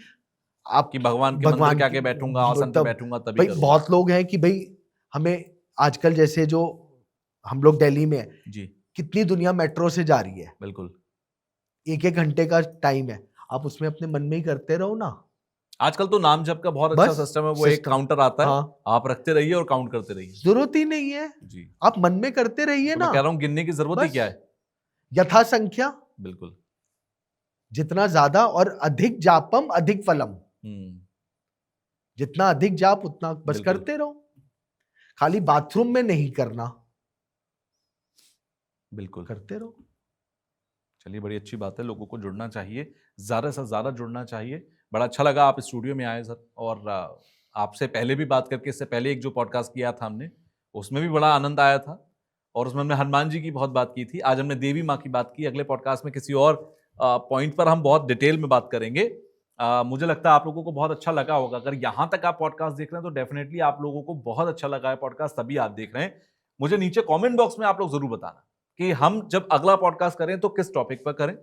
आप कि भगवान के मंदिर के आगे बैठूंगा, आसन पे बैठूंगा तभी भाई करूंगा। बहुत लोग हैं कि भाई हमें आजकल जैसे जो हम लोग दिल्ली में है, जी कितनी दुनिया मेट्रो से जा रही है, बिल्कुल। 1-1 घंटे का टाइम है, आप उसमें अपने मन में ही करते रहो ना। आजकल तो नाम जप का बहुत अच्छा बस सिस्टम है, वो एक सिस्टम, काउंटर आता है, हाँ, आप रखते रहिए और काउंट करते रहिए। जरूरत ही नहीं है, जी, आप मन में करते रहिए तो ना। मैं कह रहा हूँ गिनने की जरूरत ही बस क्या है। यथा संख्या, बिल्कुल। जितना ज्यादा और अधिक जापम अधिक फलम, हम्म, जितना अधिक जाप उतना बस बिल्कुल करते रहो, खाली बाथरूम में नहीं करना, बिल्कुल। करते रहो। चलिए, बड़ी अच्छी बात है, लोगों को जुड़ना चाहिए, ज़्यादा से ज़्यादा जुड़ना चाहिए। बड़ा अच्छा लगा आप स्टूडियो में आए सर, और आपसे पहले भी बात करके, इससे पहले एक जो पॉडकास्ट किया था हमने, उसमें भी बड़ा आनंद आया था, और उसमें हमने हनुमान जी की बहुत बात की थी। आज हमने देवी माँ की बात की। अगले पॉडकास्ट में किसी और पॉइंट पर हम बहुत डिटेल में बात करेंगे। मुझे लगता है आप लोगों को बहुत अच्छा लगा होगा। अगर यहाँ तक आप पॉडकास्ट देख रहे हैं तो डेफिनेटली आप लोगों को बहुत अच्छा लगा है पॉडकास्ट, तभी आप देख रहे हैं। मुझे नीचे कॉमेंट बॉक्स में आप लोग जरूर बताना कि हम जब अगला पॉडकास्ट करें तो किस टॉपिक पर करें।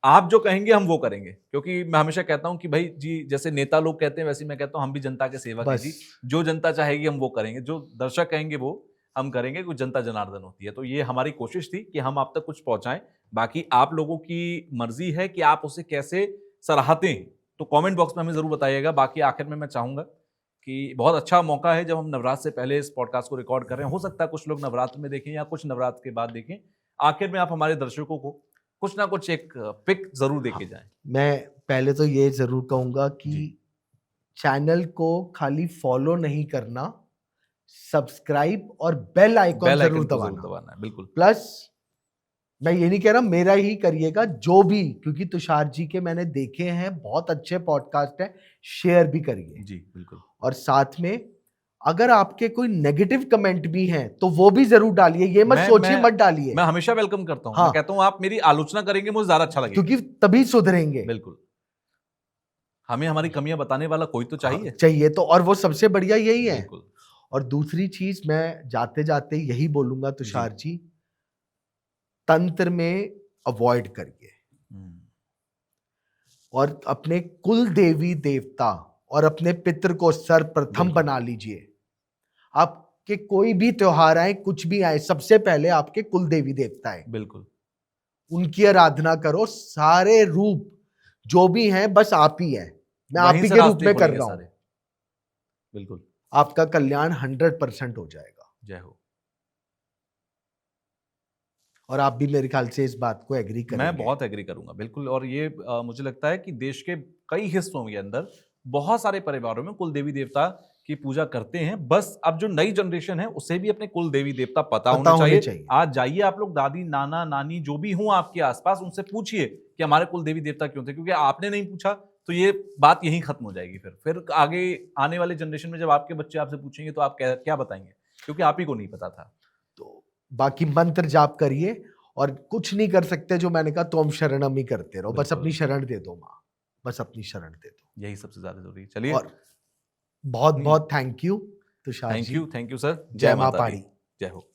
आप जो कहेंगे हम वो करेंगे, क्योंकि मैं हमेशा कहता हूं कि भाई जी, जैसे नेता लोग कहते हैं वैसे मैं कहता हूं हम भी जनता के सेवक हैं जी। बस जो जनता चाहेगी हम वो करेंगे, जो दर्शक कहेंगे वो हम करेंगे, कुछ जनता जनार्दन होती है। तो ये हमारी कोशिश थी कि हम आप तक कुछ पहुंचाएं। बाकी आप लोगों की मर्जी है कि आप उसे कैसे सराहते हैं, तो कमेंट बॉक्स में हमें जरूर बताइएगा। बाकी आखिर में मैं चाहूंगा कि बहुत अच्छा मौका है जब हम नवरात्र से पहले इस पॉडकास्ट को रिकॉर्ड कर रहे हैं। हो सकता है कुछ लोग नवरात्र में देखें या कुछ नवरात्र के बाद देखें। आखिर में आप हमारे दर्शकों को कुछ ना कुछ एक पिक जरूर देके हाँ, जाएं। मैं पहले तो ये जरूर कहूंगा कि जी। चैनल को खाली फॉलो नहीं करना, सब्सक्राइब और बेल आइकॉन बेल जरूर आइकन को जरूर दबाना। दबाना है, बिल्कुल। प्लस मैं ये नहीं कह रहा मेरा ही करिएगा, जो भी, क्योंकि तुषार जी के मैंने देखे हैं, बहुत अच्छे पॉडकास्ट है, शेयर भी करिए। जी बिल्कुल। और साथ में अगर आपके कोई नेगेटिव कमेंट भी हैं तो वो भी जरूर डालिए, ये मत सोचिए, मत डालिए। मैं हमेशा वेलकम करता हूं। हाँ, मैं कहता हूं आप मेरी आलोचना करेंगे मुझे ज्यादा अच्छा लगेगा, क्योंकि तभी सुधरेंगे। बिल्कुल। हमें हमारी कमियां बताने वाला कोई तो हाँ, चाहिए। चाहिए तो, और वो सबसे बढ़िया यही है। बिल्कुल। और दूसरी चीज मैं जाते जाते यही बोलूंगा जी। तुषार जी, तंत्र में अवॉइड करिए, और अपने कुल देवी देवता और अपने पितृ को सर्वप्रथम बिल्कुल। बना लीजिए। आपके कोई भी त्योहार आए, कुछ भी आए, सबसे पहले आपके कुल देवी देवता है, बिल्कुल। उनकी आराधना करो। सारे रूप जो भी हैं बस आप ही हैं, मैं आप वहीं ही से के रूप रास्ते में कर खुलेंगे रहा हूं। सारे। बिल्कुल। आपका कल्याण 100% हो जाएगा। जय हो। और आप भी मेरे ख्याल से इस बात को एग्री मैं करेंगे। बहुत एग्री करूंगा, बिल्कुल। और ये मुझे लगता है कि देश के कई हिस्सों के अंदर बहुत सारे परिवारों में कुल देवी देवता की पूजा करते हैं। बस अब जो नई जनरेशन है उसे भी अपने कुल देवी देवता पता होने चाहिए। आज जाइए आप लोग, दादी नाना नानी जो भी हों आपके आसपास, उनसे पूछिए कि हमारे कुल देवी देवता क्यों थे, क्योंकि आपने नहीं पूछा तो ये बात यहीं खत्म हो जाएगी। फिर आगे आने वाले जनरेशन में जब आपके बच्चे आपसे पूछेंगे तो आप क्या बताएंगे, क्योंकि आप ही को नहीं पता था। तो बाकी मंत्र जाप करिए, और कुछ नहीं कर सकते जो मैंने कहा, तो हम शरणम ही करते रहो। बस अपनी शरण दे दो माँ, बस अपनी शरण दे दो, यही सबसे ज्यादा जरूरी है। चलिए, और बहुत बहुत thank you Tushar ji. Thank you sir. जय माँ माता दी। पहाड़ी। जय हो।